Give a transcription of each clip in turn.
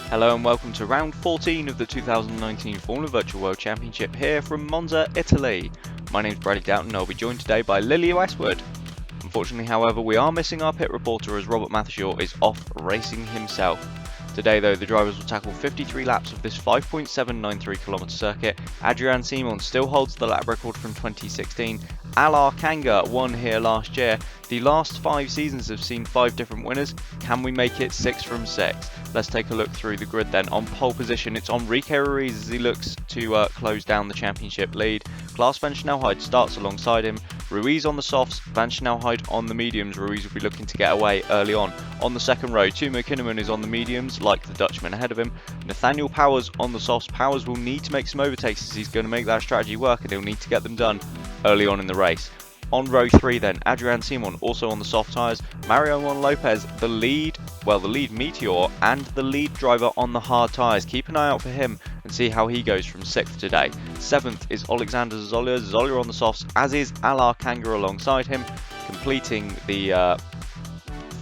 Hello and welcome to round 14 of the 2019 Formula Virtual World Championship here from Monza, Italy. My name is Bradley Downton and I'll be joined today by Lilly Westwood. Unfortunately, however, we are missing our pit reporter as Robert Mathishaw is off racing himself. Today though, the drivers will tackle 53 laps of this 5.793km circuit. Adrian Simon still holds the lap record from 2016. Alar Kanga won here last year. The last 5 seasons have seen 5 different winners. Can we make it 6 from 6? Let's take a look through the grid then. On pole position, it's Enrique Ruiz as he looks to close down the championship lead. Klaas van Snelheid starts alongside him. Ruiz on the softs, Van Snelheid on the mediums. Ruiz will be looking to get away early on. On the second row, Timo Kinnaman is on the mediums, like the Dutchman ahead of him. Nathaniel Powers on the softs. Powers will need to make some overtakes as he's going to make that strategy work, and he'll need to get them done early on in the race. On row 3 then, Adrian Simon also on the soft tyres, Mario Lopez, the lead meteor and the lead driver on the hard tyres. Keep an eye out for him and see how he goes from 6th today. 7th is Alexander Zoller on the softs, as is Alar Kanga alongside him. Completing the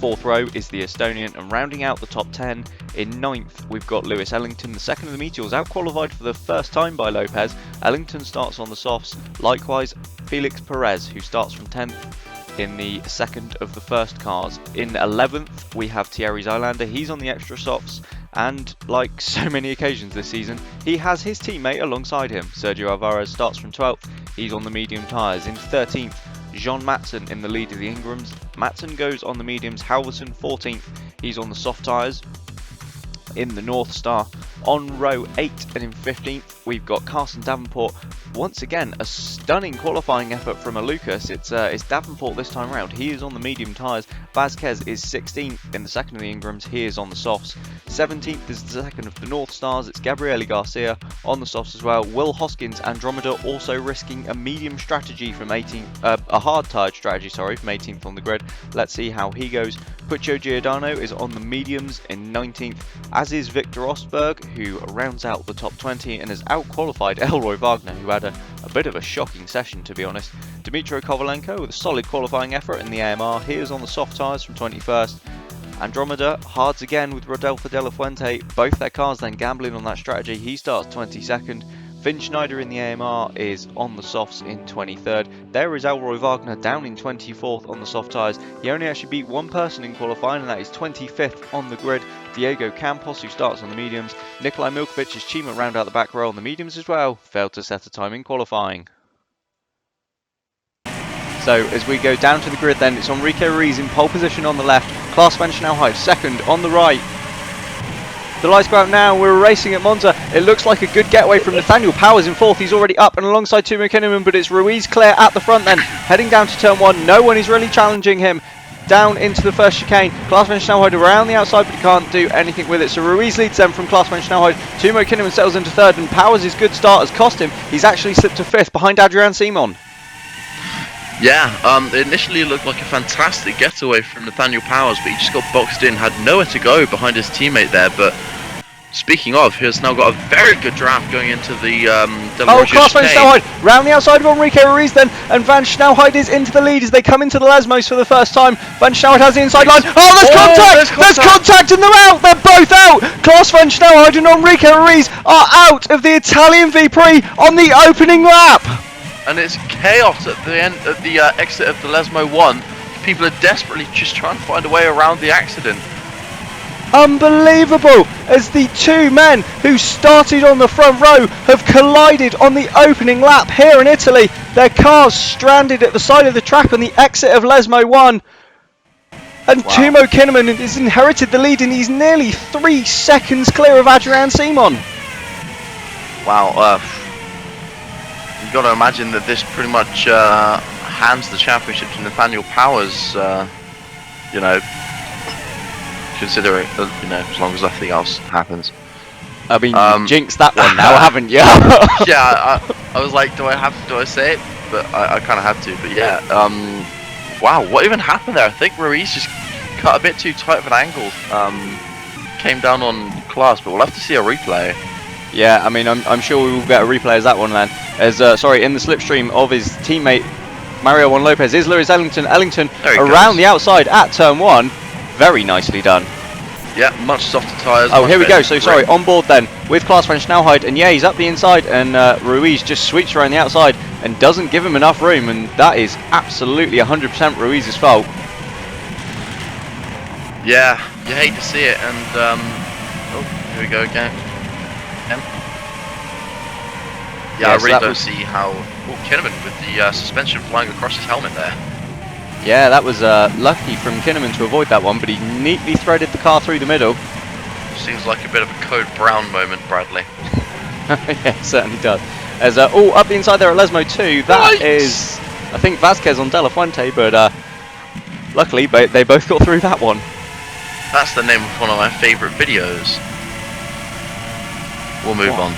4th row is the Estonian, and rounding out the top 10 in 9th we've got Lewis Ellington, the second of the Meteors, out qualified for the first time by Lopez. Ellington starts on the softs, likewise Felix Perez, who starts from 10th in the second of the first cars. In 11th we have Thierry Zylander, he's on the extra softs, and like so many occasions this season, he has his teammate alongside him. Sergio Alvarez starts from 12th, he's on the medium tyres. In 13th, Jean Matson in the lead of the Ingrams. Matson goes on the mediums. Halverson 14th, he's on the soft tyres in the North Star. On row 8 and in 15th we've got Carson Davenport. Once again, a stunning qualifying effort from a Lucas. It's Davenport this time around. He is on the medium tyres. Vazquez is 16th in the second of the Ingrams. He is on the softs. 17th is the second of the North Stars. It's Gabriele Garcia on the softs as well. Will Hoskins, Andromeda, also risking a medium strategy from 18th, a hard tyred strategy, sorry, from 18th on the grid. Let's see how he goes. Puccio Giordano is on the mediums in 19th, as is Victor Osberg, who rounds out the top 20 and has out-qualified Elroy Wagner, who had a bit of a shocking session, to be honest. Dmitro Kovalenko with a solid qualifying effort in the AMR. He is on the soft tyres from 21st. Andromeda hards again with Rodolfo De La Fuente. Both their cars then gambling on that strategy. He starts 22nd. Finn Schneider in the AMR is on the softs in 23rd. There is Elroy Wagner down in 24th on the soft tyres. He only actually beat one person in qualifying, and that is 25th on the grid, Diego Campos, who starts on the mediums. Nikolai Milkovic's achievement round out the back row on the mediums as well. Failed to set a time in qualifying. So as we go down to the grid then, it's Enrique Ruiz in pole position on the left. Klaas van Snelheid second on the right. The lights go out now, we're racing at Monza. It looks like a good getaway from Nathaniel Powers in 4th. He's already up and alongside Timo Kinnaman, but it's Ruiz Claire at the front then. Heading down to turn 1, no one is really challenging him. Down into the first chicane. Klaas van Snelheid around the outside, but he can't do anything with it. So Ruiz leads them from Klaas van Snelheid. Timo Kinnaman settles into 3rd, and Powers' good start has cost him. He's actually slipped to 5th behind Adrian Simon. Yeah, it initially looked like a fantastic getaway from Nathaniel Powers, but he just got boxed in, had nowhere to go behind his teammate there. But speaking of, he has now got a very good draft going into the Klaas van Snelheid round the outside of Enrique Ruiz then, and Van Snelheid is into the lead as they come into the Lesmos for the first time. Van Snelheid has the inside line. Oh, there's contact! There's contact and they're out! They're both out! Klaas van Snelheid and Enrique Ruiz are out of the Italian V-Prix on the opening lap! And it's chaos at the end of the exit of the Lesmo 1. People are desperately just trying to find a way around the accident. Unbelievable, as the two men who started on the front row have collided on the opening lap here in Italy. Their cars stranded at the side of the track on the exit of Lesmo 1. And wow. Timo Kinnaman has inherited the lead and he's nearly 3 seconds clear of Adrian Simon. Wow, you've got to imagine that this pretty much hands the championship to Nathaniel Powers, you know, considering, you know, as long as nothing else happens. I mean, you jinxed that one now, haven't you? Yeah, I was like, do I say it? But I kind of had to. But yeah, wow, what even happened there? I think Ruiz just cut a bit too tight of an angle. Came down on Klaas, but we'll have to see a replay. Yeah, I mean, I'm sure we will get a replay as that one then. As in the slipstream of his teammate Mario Lopez is Lewis Ellington. Ellington around the outside at turn 1. Very nicely done. Yeah, much softer tyres. Oh, here we go. So sorry, on board then with Klaas van Snelheid, and yeah, he's up the inside, and Ruiz just sweeps around the outside and doesn't give him enough room, and that is absolutely 100% Ruiz's fault. Yeah, you hate to see it, and oh, here we go again. Yeah, I really don't see how. Oh, Kinnaman with the suspension flying across his helmet there. Yeah, that was lucky from Kinnaman to avoid that one, but he neatly threaded the car through the middle. Seems like a bit of a Code Brown moment, Bradley. Yeah, it certainly does. As oh, up the inside there at Lesmo too. That is, I think, Vasquez on De La Fuente, but luckily they both got through that one. That's the name of one of my favourite videos. We'll move on.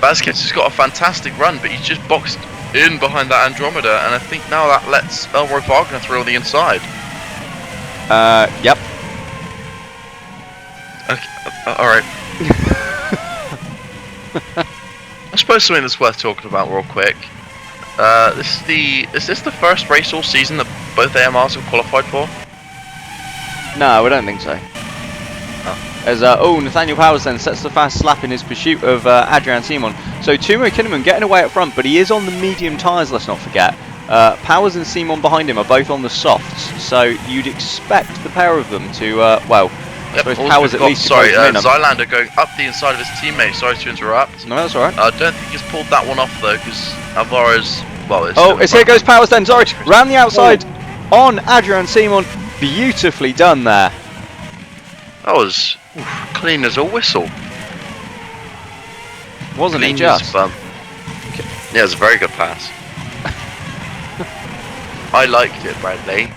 Vasquez has got a fantastic run, but he's just boxed in behind that Andromeda, and I think now that lets Elroy Wagner through on the inside. Yep. Okay, alright. I suppose something that's worth talking about real quick. Is this the first race all season that both AMRs have qualified for? No, I don't think so. As Nathaniel Powers then sets the fast slap in his pursuit of Adrian Simon. So Timo Kinnaman getting away up front, but he is on the medium tyres, let's not forget. Powers and Simon behind him are both on the softs, so you'd expect the pair of them to, well, I suppose Powers at least to close them in. Zylander going up the inside of his teammate, sorry to interrupt. No, that's alright. I don't think he's pulled that one off though, because Alvaro's, well, it's here goes Powers then, sorry, round the outside on Adrian Simon. Beautifully done there. That was clean as a whistle. Wasn't clean it just? Yeah, it was a very good pass. I liked it, Bradley.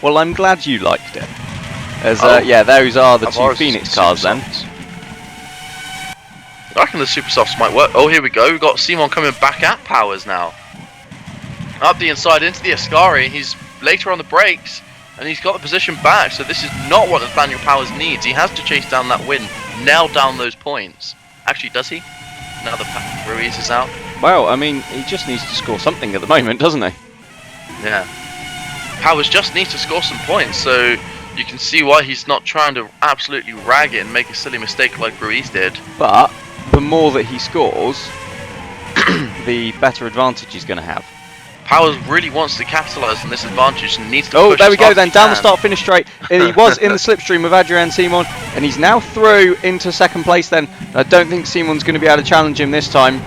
Well, I'm glad you liked it. As yeah, those are the two Phoenix cars then. I reckon the Super Softs might work. Oh, here we go. We've got Simon coming back at Powers now. Up the inside into the Ascari. He's later on the brakes. And he's got the position back, so this is not what Nathaniel Powers needs. He has to chase down that win, nail down those points. Actually, does he? Now that Ruiz is out? Well, I mean, he just needs to score something at the moment, doesn't he? Yeah. Powers just needs to score some points, so you can see why he's not trying to absolutely rag it and make a silly mistake like Ruiz did. But the more that he scores, the better advantage he's going to have. Powers really wants to capitalise on this advantage and needs to push. Oh, there we go then, down the start finish straight. He was in the slipstream of Adrian Simon, and he's now through into second place then. I don't think Simon's going to be able to challenge him this time.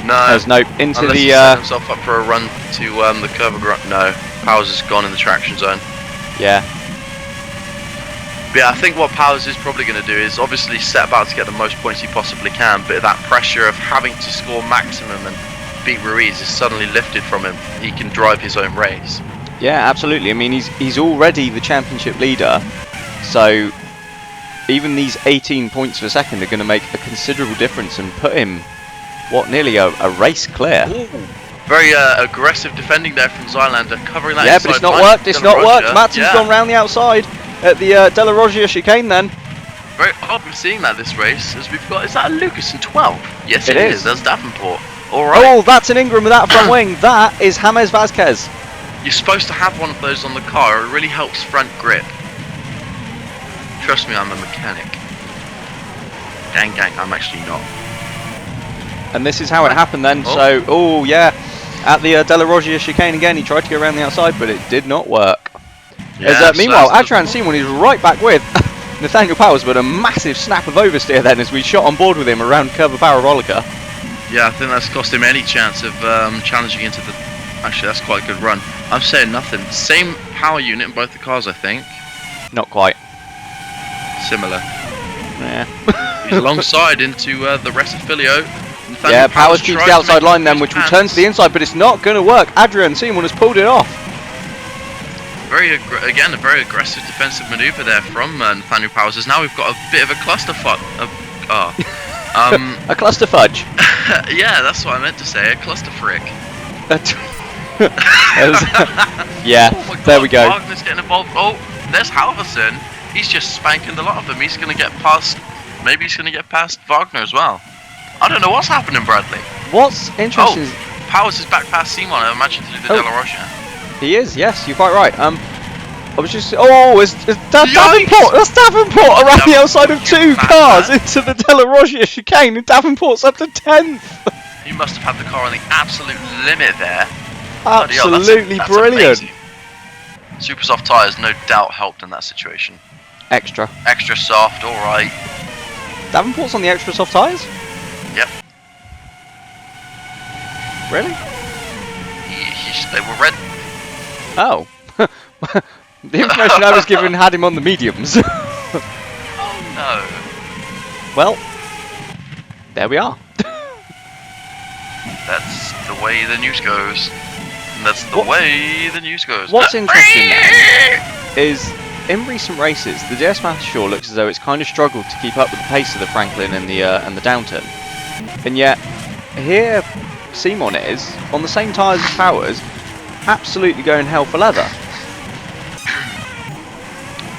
No. No, into unless the... he set himself up for a run to the curve. No, Powers is gone in the traction zone. Yeah. But yeah, I think what Powers is probably going to do is obviously set about to get the most points he possibly can, but that pressure of having to score maximum and beat Ruiz is suddenly lifted from him. He can drive his own race. Yeah, absolutely. I mean, he's already the championship leader, so even these 18 points per second are going to make a considerable difference and put him, what, nearly a race clear. Ooh. Very aggressive defending there from Zylander, covering that. Yeah, but it's not worked. It's not worked. Matsson's gone round the outside at the De La Rogia chicane then. Very odd we're seeing that this race, as we've got. Is that a Lucas in 12? Yes, it is. That's Davenport. Alright. Oh, that's an Ingram with that front wing. That is James Vasquez. You're supposed to have one of those on the car. It really helps front grip. Trust me, I'm a mechanic. Gang, I'm actually not. And this is how it happened then. So, oh yeah, at the De La Rogia chicane again, he tried to go around the outside, but it did not work. Yeah, meanwhile, Adrian Simon is right back with Nathaniel Powers, but a massive snap of oversteer then as we shot on board with him around curve of Parabolica. Yeah, I think that's cost him any chance of challenging into the... Actually, that's quite a good run. I'm saying nothing. Same power unit in both the cars, I think. Not quite. Similar. Yeah. He's alongside into the rest of Filio. Yeah, Powers keeps the outside line then, which will turn to the inside, but it's not going to work. Adrian Simon has pulled it off. Again, a very aggressive defensive manoeuvre there from Nathaniel Powers. As now we've got a bit of a clusterfuck. A cluster fudge. Yeah, that's what I meant to say. A cluster frick. Yeah, oh my God, there we go. Wagner's getting involved. Oh, there's Halverson. He's just spanking the lot of them. He's going to get past. Maybe he's going to get past Wagner as well. I don't know what's happening, Bradley. What's interesting? Powers is back past Simon. I imagine to do the De La Rogia. He is. Yes, you're quite right. I was just... Oh, it's Davenport! That's Davenport around the outside of two cars into the Della Roggia chicane, and Davenport's up to 10th! He must have had the car on the absolute limit there. Absolutely that's brilliant! amazing. Super soft tyres no doubt helped in that situation. Extra. Extra soft, alright. Davenport's on the extra soft tyres? Yep. Really? They were red. Oh. The information I was given had him on the mediums. Oh no. Well, there we are. That's the way the news goes. And that's the way the news goes. What's interesting then is, in recent races, the DS Master looks as though it's kind of struggled to keep up with the pace of the Franklin and the Downton. And yet, here Simon is, on the same tyres as Powers, absolutely going hell for leather.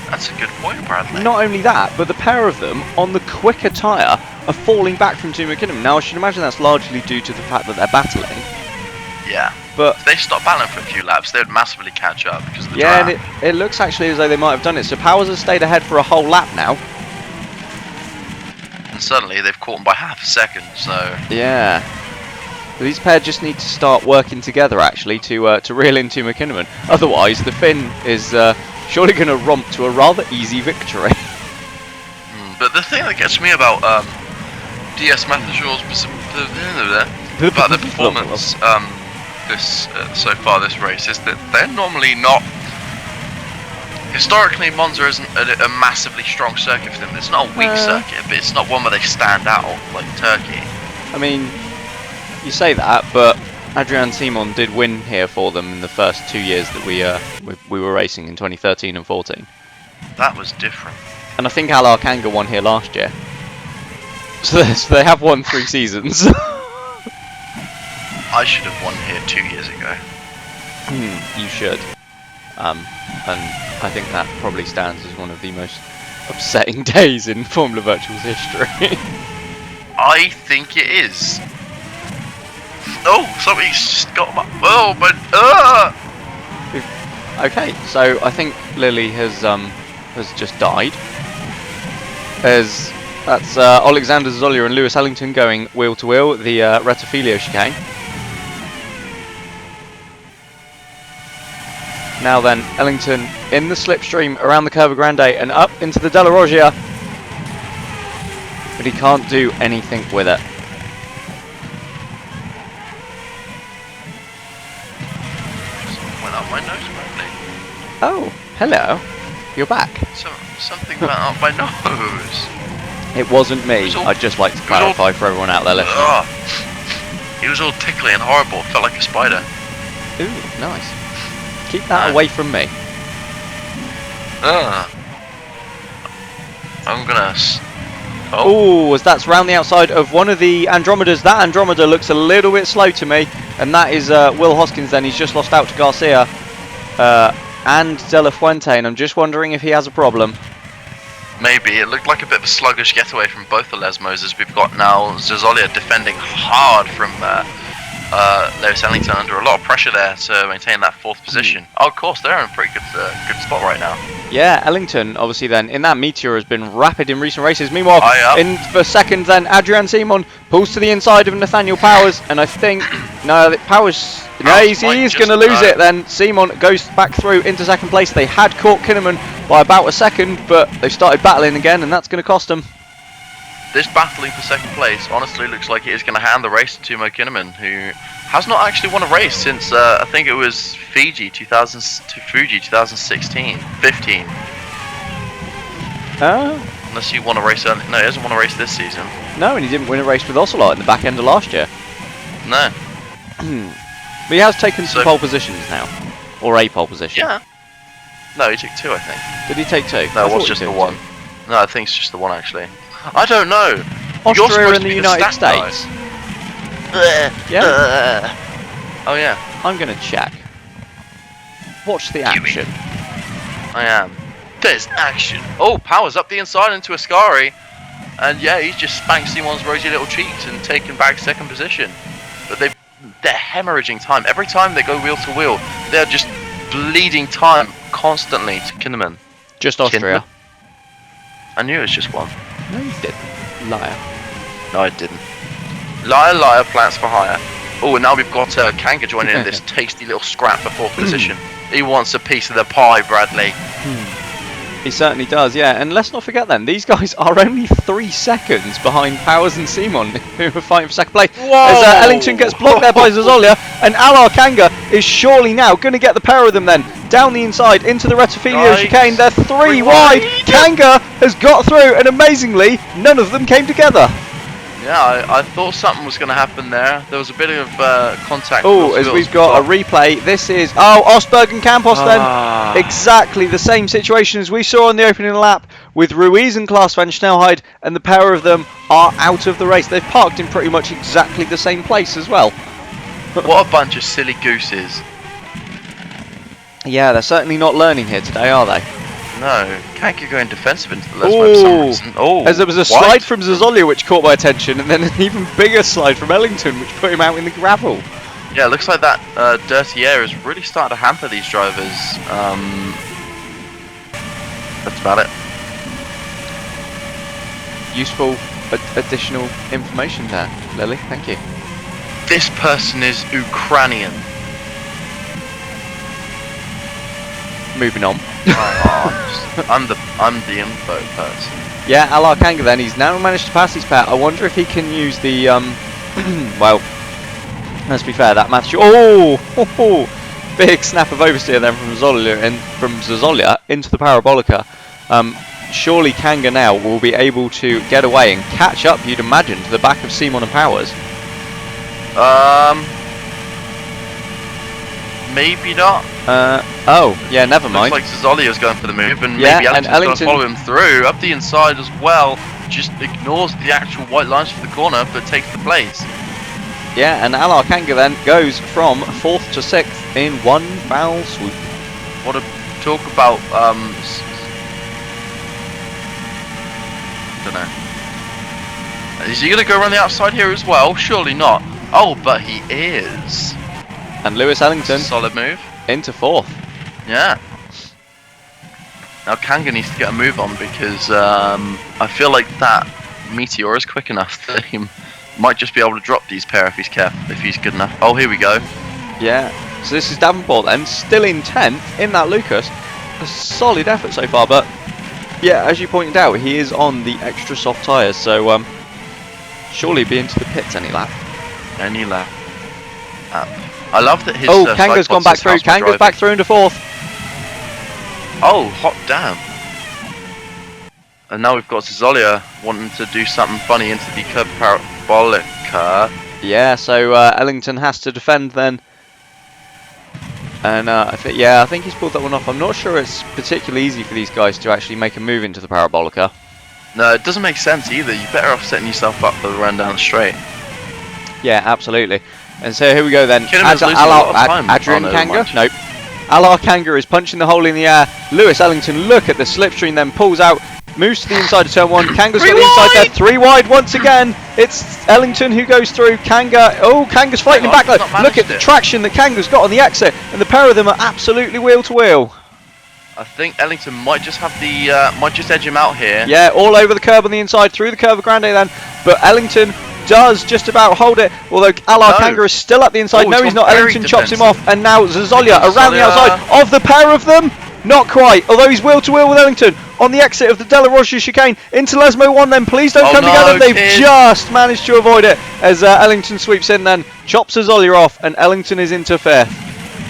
That's a good point, Bradley. Not only that, but the pair of them, on the quicker tyre, are falling back from Team McKinnon. Now, I should imagine that's largely due to the fact that they're battling. Yeah. But if they stopped battling for a few laps, they would massively catch up because of the yeah, drag. and it looks actually as though they might have done it. So Powers has stayed ahead for a whole lap now. And suddenly they've caught him by half a second, so... Yeah. These pair just need to start working together, actually, to reel in Team McKinnon. Otherwise, the Finn is surely going to romp to a rather easy victory. But the thing that gets me about DS Mattershaw's about the performance so far this race is that they're normally not... Historically, Monza isn't a massively strong circuit for them. It's not a weak circuit, but it's not one where they stand out like Turkey. I mean, you say that, but Adrian Simon did win here for them in the first 2 years that we were racing in 2013 and 14. That was different. And I think Al Arkanga won here last year. So they have won 3 seasons. I should have won here 2 years ago. You should. And I think that probably stands as one of the most upsetting days in Formula Virtual's history. I think it is. Oh, somebody's just got my... Oh, but... Okay, so I think Lilly has just died. That's Alexander Zolia and Lewis Ellington going wheel to wheel at the Rettifilio chicane. Now then, Ellington in the slipstream around the Curva Grande and up into the Della Roggia. But he can't do anything with it. Went up my nose, Bradley. Oh, hello. You're back. Something went up my nose. It wasn't me. I'd just like to clarify for everyone out there listening. He was all tickly and horrible. Felt like a spider. Ooh, nice. Keep that away from me. I'm gonna... Oh, as that's round the outside of one of the Andromedas. That Andromeda looks a little bit slow to me. And that is Will Hoskins then. He's just lost out to Garcia and De La Fuente. And I'm just wondering if he has a problem. Maybe. It looked like a bit of a sluggish getaway from both the Lesmos, as we've got now Zozolia defending hard from Lewis Ellington under a lot of pressure there to maintain that 4th position. Oh, of course, they're in a pretty good spot right now. Yeah, Ellington, obviously then, in that Meteor has been rapid in recent races. Meanwhile, in for second then, Adrian Simon pulls to the inside of Nathaniel Powers, and I think, no, Powers, no, he's going to lose it then. Simon goes back through into second place. They had caught Kinnaman by about a second, but they've started battling again, and that's going to cost them. This battling for second place honestly looks like it is going to hand the race to Timo Kinnaman, who has not actually won a race since I think it was Fuji 2016, 15. Unless he won a race early. No, he hasn't won a race this season. No, and he didn't win a race with Ocelot in the back end of last year. No. But he has taken some pole positions now, or a pole position. Yeah. No, he took 2, I think. Did he take 2? No, it was just the 1. No, I think it's just the 1 actually. I don't know. Austria and the United States. Yeah. Oh yeah. I'm gonna check. Watch the action. I am. There's action. Oh, Powers up the inside into Ascari, and yeah, he's just spanked Simon's rosy little cheeks and taken back second position. But they're hemorrhaging time. Every time they go wheel to wheel, they're just bleeding time constantly to Kinnaman. Just Austria. I knew it was just one. No, you didn't. Liar. No, I didn't. Liar, liar, plants for hire. Oh, and now we've got Kanga joining in this tasty little scrap for 4th position. He wants a piece of the pie, Bradley. He certainly does, yeah. And let's not forget then, these guys are only 3 seconds behind Powers and Simon, who are fighting for second place. Whoa! As Ellington gets blocked there by Zazolia, and Alar Kanga is surely now going to get the pair of them then down the inside into the Rettifilio chicane. They're 3 wide. Kanga has got through, and amazingly, none of them came together. Yeah, I thought something was going to happen there. There was a bit of contact. Oh, as we've got a replay, this is... Oh, Osberg and Campos then. Exactly the same situation as we saw on the opening lap with Ruiz and Klaas van Snelheid, and the pair of them are out of the race. They've parked in pretty much exactly the same place as well. What a bunch of silly gooses. Yeah, they're certainly not learning here today, are they? No, can't get going defensive into the Lesmo for some reason. Oh, as there was a slide from Zazolia which caught my attention, and then an even bigger slide from Ellington which put him out in the gravel. Yeah, it looks like that dirty air is really starting to hamper these drivers. That's about it. Useful additional information there, Lily. Thank you. This person is Ukrainian. Moving on. I'm the info person. Yeah, Alar Kanga then, he's now managed to pass his pair. I wonder if he can use the, well, let's be fair, that match... Oh! Big snap of oversteer then from Zazolia into the Parabolica. Surely Kanga now will be able to get away and catch up, you'd imagine, to the back of Simon and Powers. Maybe not. Oh, yeah, never mind. Looks like Zazolia's going for the move, and yeah, maybe Ellington's going to follow him through. Up the inside as well, just ignores the actual white lines for the corner, but takes the place. Yeah, and Alar Kanga then goes from 4th to 6th in one foul swoop. What a talk about, don't know. Is he going to go around the outside here as well? Surely not. Oh, but he is. And Lewis Ellington, solid move, into 4th. Yeah. Now Kanga needs to get a move on because I feel like that Meteor is quick enough that he might just be able to drop these pair if he's careful, if he's good enough. Oh, here we go. Yeah. So this is Davenport then, still in 10th in that Lucas. A solid effort so far, but yeah, as you pointed out, he is on the extra soft tyres, so surely be into the pits any lap. Any lap. I love that his. Oh, Kanga's gone back through. Kanga's back through into 4th. Oh, hot damn. And now we've got Zazolia wanting to do something funny into the curb parabolica. Yeah, so Ellington has to defend then. And I think he's pulled that one off. I'm not sure it's particularly easy for these guys to actually make a move into the parabolica. No, it doesn't make sense either. You're better off setting yourself up for the run down straight. Yeah, absolutely. And so here we go then. Adrian Kanga? Nope. Alar Kanga is punching the hole in the air. Lewis Ellington, look at the slipstream, then pulls out, moves to the inside of turn 1. Kanga's got the inside there, 3 wide once again. It's Ellington who goes through. Kanga, Kanga's fighting him back though. Look at the traction that Kanga's got on the exit, and the pair of them are absolutely wheel to wheel. I think Ellington might just have the, might just edge him out here. Yeah, all over the curb on the inside, through the curve of Grande then, but Ellington does just about hold it, although Alar Kanga is still at the inside. No, he's not. Ellington chops him off, and now Zazolia around the outside of the pair of them. Not quite, although he's wheel to wheel with Ellington on the exit of the Della Rocha chicane into Lesmo 1 then. Please don't come together. They've just managed to avoid it as Ellington sweeps in then, chops Zazolia off, and Ellington is into 5th.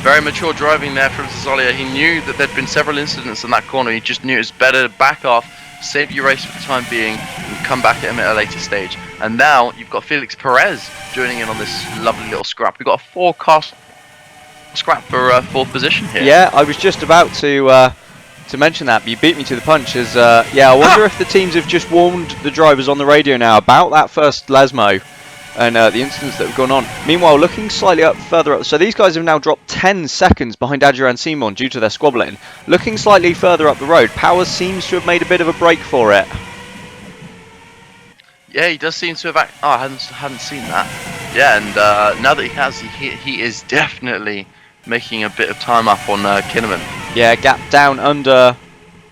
Very mature driving there from Zazolia. He knew that there'd been several incidents in that corner. He just knew it was better to back off, save your race for the time being, and come back at him at a later stage. And now you've got Felix Perez joining in on this lovely little scrap. We've got a 4-car scrap for 4th position here. Yeah, I was just about to mention that, but you beat me to the punch. As I wonder if the teams have just warned the drivers on the radio now about that first Lesmo and the incidents that have gone on. Meanwhile, looking slightly further up, so these guys have now dropped 10 seconds behind Adrian Simon due to their squabbling. Looking slightly further up the road, Powers seems to have made a bit of a break for it. Yeah, he does seem to have. I hadn't seen that. Yeah, and now that he has, he is definitely making a bit of time up on Kinnaman. Yeah, gap down under,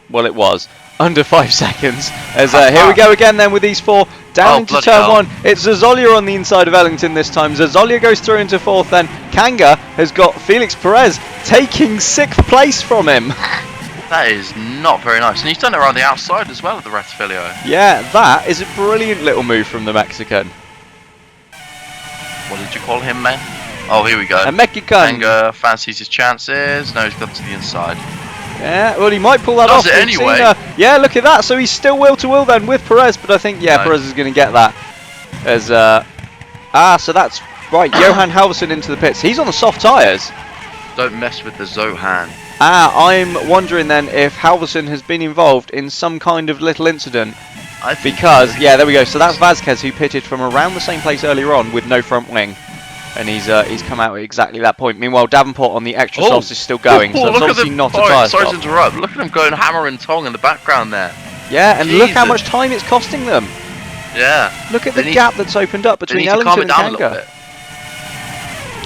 well, it was under 5 seconds. As here we go again then with these 4 down into turn hell. 1. It's Zazolia on the inside of Ellington this time. Zazolia goes through into 4th. Then Kanga has got Felix Perez taking 6th place from him. That is not very nice, and he's done it around the outside as well of the Rettifilio. Yeah, that is a brilliant little move from the Mexican. What did you call him, man? Oh, here we go. A Mexican. Kanga fancies his chances. No, he's got to the inside. Yeah, well, he might pull that off. Does it anyway? Yeah, look at that. So he's still will to will then with Perez, but I think, yeah, Perez is going to get that. As so that's right. Johan Halverson into the pits. He's on the soft tyres. Don't mess with the Zohan. I'm wondering then if Halverson has been involved in some kind of little incident. Because, yeah, there we go. So that's Vasquez who pitted from around the same place earlier on with no front wing. And he's come out at exactly that point. Meanwhile, Davenport on the extra softs is still going, so it's obviously not a tyre stop. Sorry to interrupt. Look at him going hammer and tong in the background there. Yeah, and look how much time it's costing them. Yeah. Look at the gap that's opened up between Ellington and Kanga.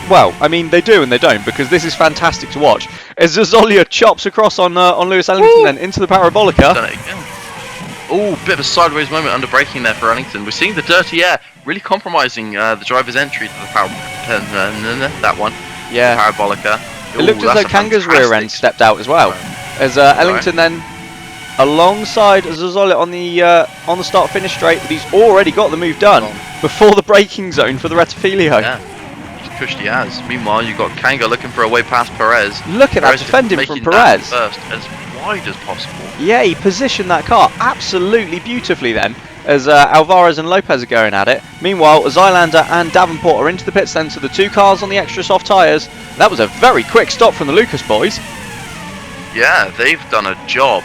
Well, I mean, they do and they don't, because this is fantastic to watch. As Zazolia chops across on Lewis Ellington then into the Parabolica. Done it again. Oh, bit of a sideways moment under braking there for Ellington. We're seeing the dirty air really compromising the driver's entry to the that one. Yeah. The Parabolica. It looked as though Kanga's rear end stepped out as well. As Ellington then alongside Zazolia on the start finish straight, but he's already got the move done before the braking zone for the Rettifilio. Yeah. Pushed he has. Meanwhile, you've got Kanga looking for a way past Perez. Look at that defending from Perez. First, as wide as possible. Yeah, he positioned that car absolutely beautifully then, as Alvarez and Lopez are going at it. Meanwhile, Zylander and Davenport are into the pits then, so the 2 cars on the extra soft tyres. That was a very quick stop from the Lucas boys. Yeah, they've done a job.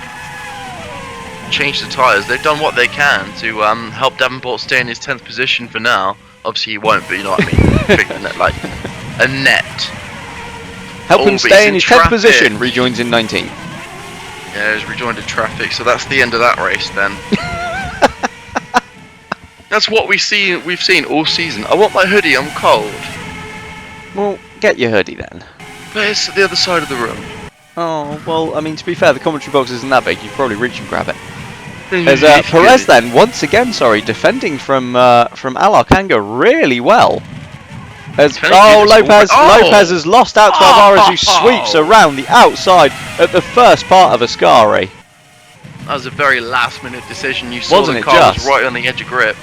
Changed the tyres. They've done what they can to help Davenport stay in his 10th position for now. Obviously he won't, but you know what I mean. Like a net. Help him stay in his 10th position. Rejoins in 19th. Yeah, he's rejoined in traffic, so that's the end of that race then. That's what we've seen all season. I want my hoodie, I'm cold. Well, get your hoodie then. But it's at the other side of the room. Oh, well, I mean, to be fair, the commentary box isn't that big. You can probably reach and grab it. As Perez then, once again, defending from Alar Kanga really well. As Lopez has lost out to Alvarez, who sweeps around the outside at the first part of Ascari. That was a very last-minute decision. You saw the car was right on the edge of grip.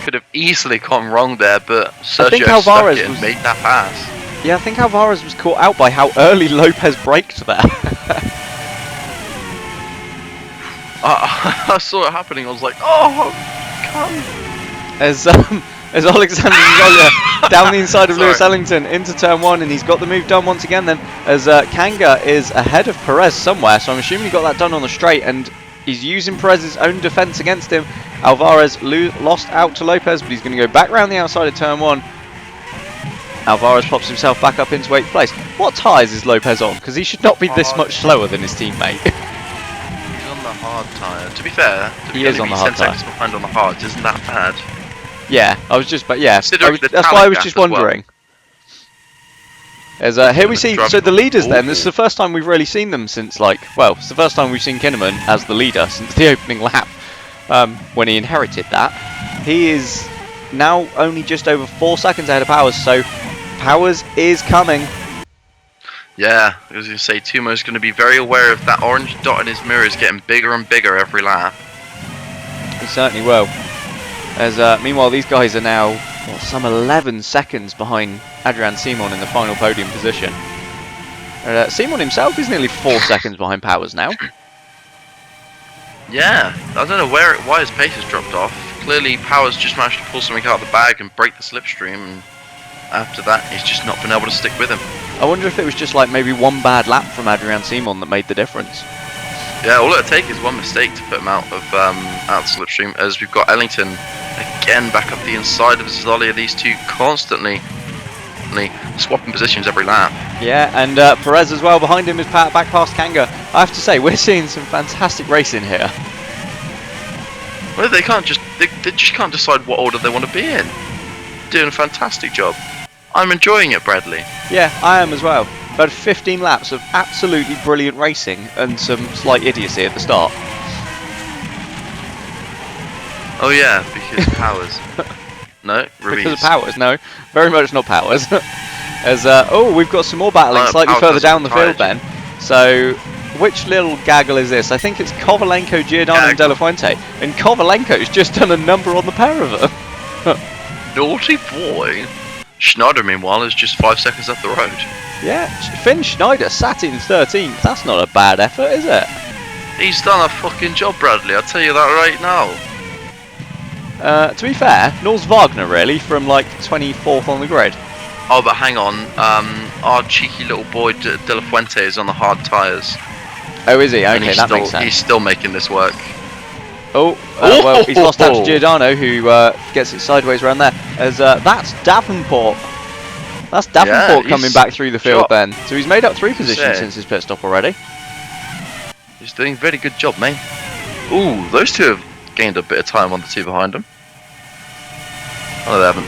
Could have easily gone wrong there, but Sergio stuck it and made that pass. Yeah, I think Alvarez was caught out by how early Lopez braked there. I saw it happening. I was like, "Oh, come!" As Alexander Zazolia down the inside of Lewis Ellington into turn 1, and he's got the move done once again. Then, as Kanga is ahead of Perez somewhere, so I'm assuming he got that done on the straight, and he's using Perez's own defense against him. Alvarez lost out to Lopez, but he's going to go back round the outside of turn 1. Alvarez pops himself back up into 8th place. What tyres is Lopez on? Because he should not be this much slower than his teammate. The hard tyre. To be fair, he is on the hard 10 seconds behind on the hards isn't that bad. Yeah, I was just, but yeah, that's why I was just wondering. As here we see, so the leaders then, this is the first time we've really seen them since, like, well, it's the first time we've seen Kinnaman as the leader since the opening lap, when he inherited that. He is now only just over 4 seconds ahead of Powers, so Powers is coming. Yeah, I was going to say, Tumo's going to be very aware of that orange dot in his mirror is getting bigger and bigger every lap. He certainly will. As meanwhile, these guys are now some 11 seconds behind Adrian Simon in the final podium position. Simon himself is nearly 4 seconds behind Powers now. Yeah, I don't know why his pace has dropped off. Clearly, Powers just managed to pull something out of the bag and break the slipstream, and after that, he's just not been able to stick with him. I wonder if it was just like maybe one bad lap from Adrian Simon that made the difference. Yeah, all it'll take is one mistake to put him out of the slipstream, as we've got Ellington again back up the inside of Zazolia. These two constantly swapping positions every lap. Yeah, and Perez as well behind him is back past Kanga. I have to say, we're seeing some fantastic racing here. Well, they just can't decide what order they want to be in. Doing a fantastic job. I'm enjoying it, Bradley. Yeah, I am as well. We've had 15 laps of absolutely brilliant racing and some slight idiocy at the start. Oh yeah, because powers. No, Ruiz. Because of powers, no. Very much not powers. As we've got some more battling slightly Powers further down the retired, field then. So, which little gaggle is this? I think it's Kovalenko, Giordano and De La Fuente. And Kovalenko's just done a number on the pair of them. Naughty boy. Schneider, meanwhile, is just 5 seconds up the road. Yeah, Finn Schneider sat in 13th. That's not a bad effort, is it? He's done a fucking job, Bradley. I'll tell you that right now. To be fair, Nils Wagner really, from like 24th on the grid. Oh, but hang on. Our cheeky little boy De La Fuente is on the hard tyres. Oh, is he? And Okay, that makes sense. He's still making this work. Oh, well, he's lost out to Giordano, who gets it sideways around there. As that's Davenport. That's Davenport coming back through the field then. So he's made up 3 positions since his pit stop already. He's doing a very good job, mate. Ooh, those two have gained a bit of time on the 2 behind him. Oh, they haven't.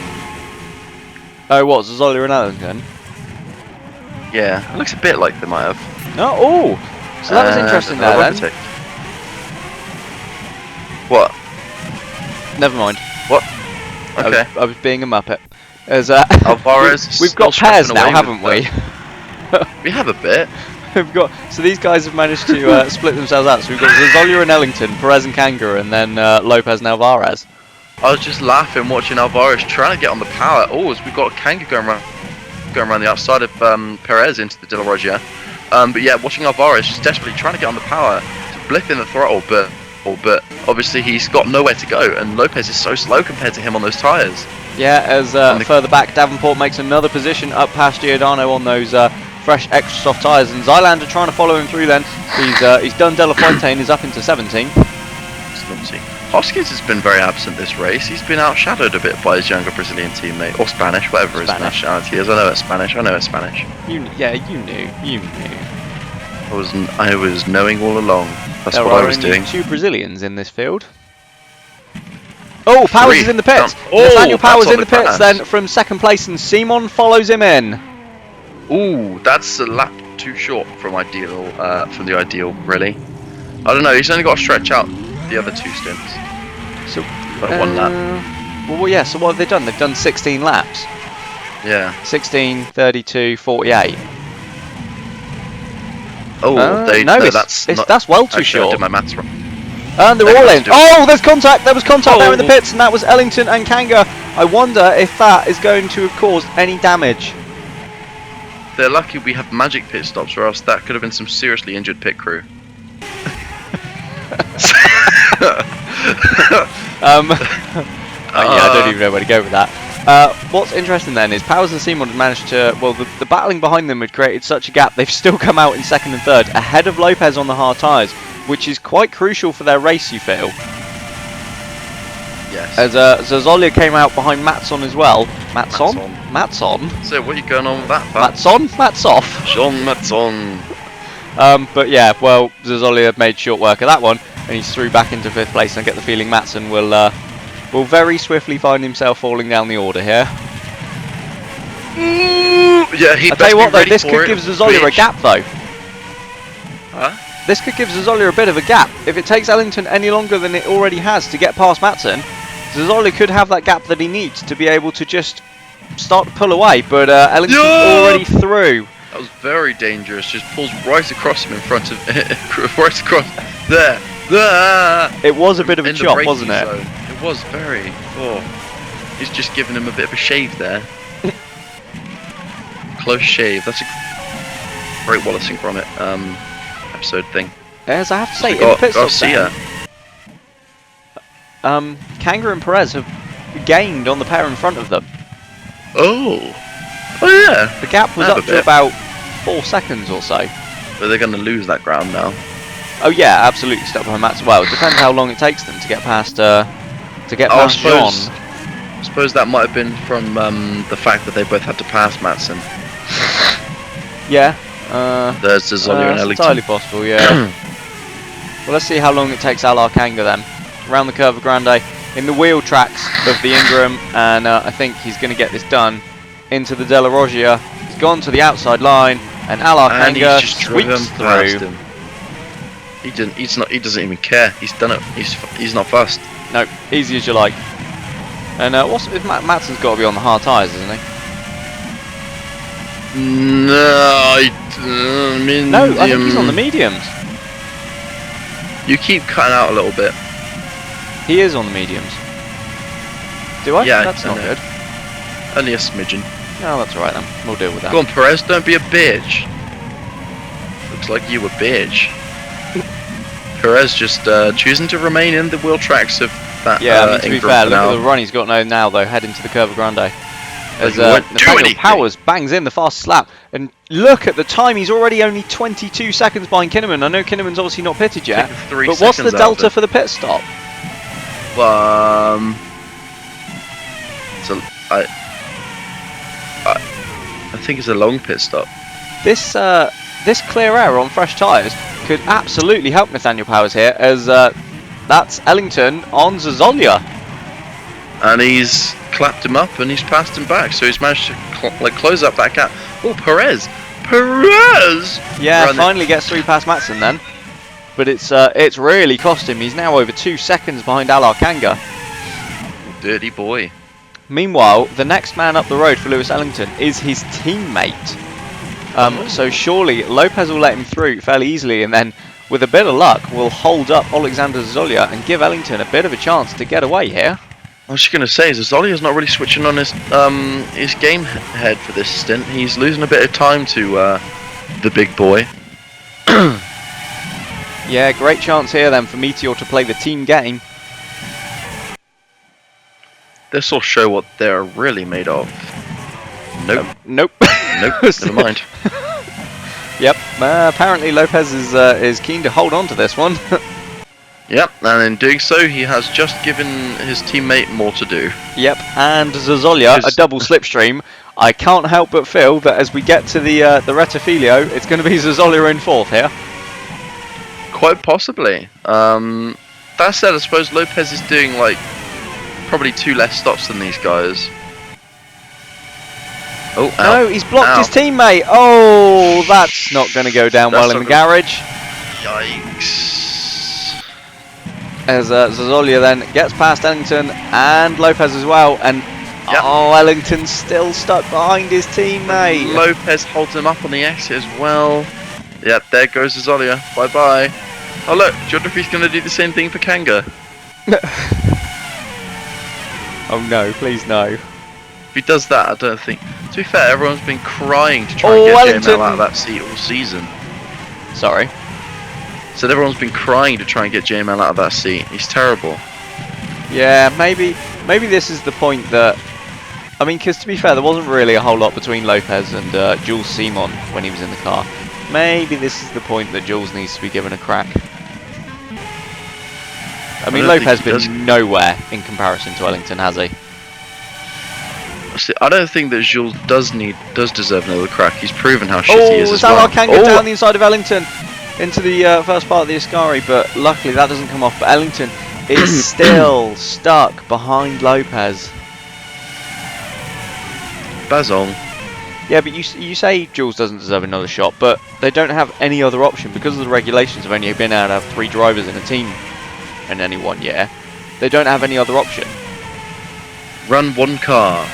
Oh, what? Zolli and Ellington? Yeah, it looks a bit like they might have. Oh, so that was interesting there then. What? Never mind. What? Okay. I was being a muppet. As Alvarez. we've got pairs now, haven't we? We have a bit. We've got these guys have managed to split themselves out. So we've got Zolli and Ellington, Perez and Kanga, and then Lopez and Alvarez. I was just laughing watching Alvarez trying to get on the power. Oh, we've got Kanga going around the outside of Perez into the De La Roggia. But yeah, watching Alvarez just desperately trying to get on the power to blip in the throttle, but obviously he's got nowhere to go, and Lopez is so slow compared to him on those tyres. Yeah, as further back, Davenport makes another position up past Giordano on those fresh extra soft tyres, and Zylander trying to follow him through then. He's done De La Fuente and is up into 17. Hoskins has been very absent this race. He's been outshadowed a bit by his younger Brazilian teammate, or Spanish, whatever his nationality is. I know it's Spanish. You knew. I was knowing all along. That's what I was doing. 2 Brazilians in this field. Oh, Powers 3. is in the pits. Oh, Nathaniel Powers in the pits grass. then from 2nd place, and Simon follows him in. Ooh, that's a lap too short from the ideal, really. I don't know. He's only got to stretch out the other 2 stints. So, like 1 lap. Well, yeah. So what have they done? They've done 16 laps. Yeah. 16, 32, 48. Oh, that's well too short. I did my maths wrong. And they're all in. Oh, there's contact. There was contact there in the pits, and that was Ellington and Kanga. I wonder if that is going to have caused any damage. They're lucky we have magic pit stops, or else that could have been some seriously injured pit crew. I don't even know where to go with that. What's interesting then is Powers and Simon had managed to, well, the battling behind them had created such a gap, they've still come out in 2nd and 3rd, ahead of Lopez on the hard tyres, which is quite crucial for their race, you feel. Yes. As Zolli came out behind Matson as well. Matson? So what are you going on with that? Matson? Matsoff? Jean Matson. But yeah, well, Zolli had made short work of that one, and he's through back into 5th place, and I get the feeling Matson will very swiftly find himself falling down the order here. Yeah, I'll tell you what though, this could give Zolli a gap though. Huh? This could give Zolli a bit of a gap. If it takes Ellington any longer than it already has to get past Matson, Zolli could have that gap that he needs to be able to just start to pull away, but Ellington's already through. That was very dangerous, just pulls right across him in front of, right across, there. It was a bit of a chop, wasn't it? Zone. It was very, he's just giving him a bit of a shave there. Close shave, that's a great Wallacing Gromit episode thing. As I have to say, in the pit stop Kanga and Perez have gained on the pair in front of them. Oh yeah. The gap was up to about 4 seconds or so. But they're going to lose that ground now. Oh yeah, absolutely. Stuck behind Matt as well. It depends how long it takes them to get past. John. I suppose that might have been from the fact that they both had to pass Matson. Yeah. There's the Zolli and Ellington. Entirely possible. Yeah. Well, let's see how long it takes Alar Kanga then. Around the Curva Grande in the wheel tracks of the Ingram, and I think he's going to get this done into the De La Roggia. He's gone to the outside line, And And Alarkanga he's just driven sweeps past through. him. He doesn't even care. He's done it. He's not fast. No, easy as you like. And what's if Matsson's got to be on the hard tyres, isn't he? No, I mean, No, I think he's on the mediums. You keep cutting out a little bit. He is on the mediums. Do I? Yeah, That's I not know. good. Only a smidgen. No, that's alright then. We'll deal with that. Go on, Perez, don't be a bitch. Looks like you a bitch. Perez just choosing to remain in the wheel tracks of that. Yeah, I mean, to be Ingram fair, for look now. at the run he's got now though, heading to the Curva Grande. As he won't do Nathaniel anything. Powers bangs in the fastest lap, and look at the time, he's already only 22 seconds behind Kinnaman. I know Kinnaman's obviously not pitted yet, Taking 3 but what's the seconds out of delta it. for the pit stop? So I think it's a long pit stop. This clear air on fresh tyres could absolutely help Nathaniel Powers here, as that's Ellington on Zazolia. And he's clapped him up and he's passed him back, so he's managed to close up that gap. Oh, Perez! Yeah, Run it. finally gets through past Matson then. But it's really cost him. He's now over 2 seconds behind Alarkanga. Dirty boy. Meanwhile, the next man up the road for Lewis Ellington is his teammate. So surely Lopez will let him through fairly easily, and then with a bit of luck will hold up Alexander Zolia and give Ellington a bit of a chance to get away here. I was just going to say, Zolia's not really switching on his game head for this stint. He's losing a bit of time to the big boy. Yeah, great chance here then for Meteor to play the team game. This will show what they're really made of. Nope. Nope. Nope. Never mind. Yep. Apparently Lopez is keen to hold on to this one. Yep. And in doing so, he has just given his teammate more to do. Yep. And Zazolia, a double slipstream. I can't help but feel that as we get to the Rettifilio, it's going to be Zazolia in 4th here. Quite possibly. That said, I suppose Lopez is doing like probably 2 less stops than these guys. Oh, ow. No, he's blocked Ow. his teammate. Oh, that's not going to go down That's well in the not garage. Yikes. As Zazolia then gets past Ellington and Lopez as well, and Yep. oh, Ellington's still stuck behind his teammate. Lopez holds him up on the exit as well. Yep, there goes Zolia. Bye bye. Oh look, Geography's going to do the same thing for Kanga. Oh no, please no. If he does that, I don't think. To be fair, everyone's been crying to try and get Ellington. JML out of that seat all season. Sorry. Said everyone's been crying to try and get JML out of that seat. He's terrible. Yeah, maybe this is the point that, I mean, because to be fair, there wasn't really a whole lot between Lopez and Jules Simon when he was in the car. Maybe this is the point that Jules needs to be given a crack. I mean, don't think Lopez he does. been nowhere in comparison to Ellington, has he? See, I don't think that Jules does deserve another crack. He's proven how shit he is Oh, as well. Zalar can get down the inside of Ellington into the first part of the Ascari, but luckily that doesn't come off. But Ellington is still stuck behind Lopez. Bazong. Yeah, but you say Jules doesn't deserve another shot, but they don't have any other option because of the regulations have only been able to have 3 drivers in a team in any one year. They don't have any other option. Run 1 car.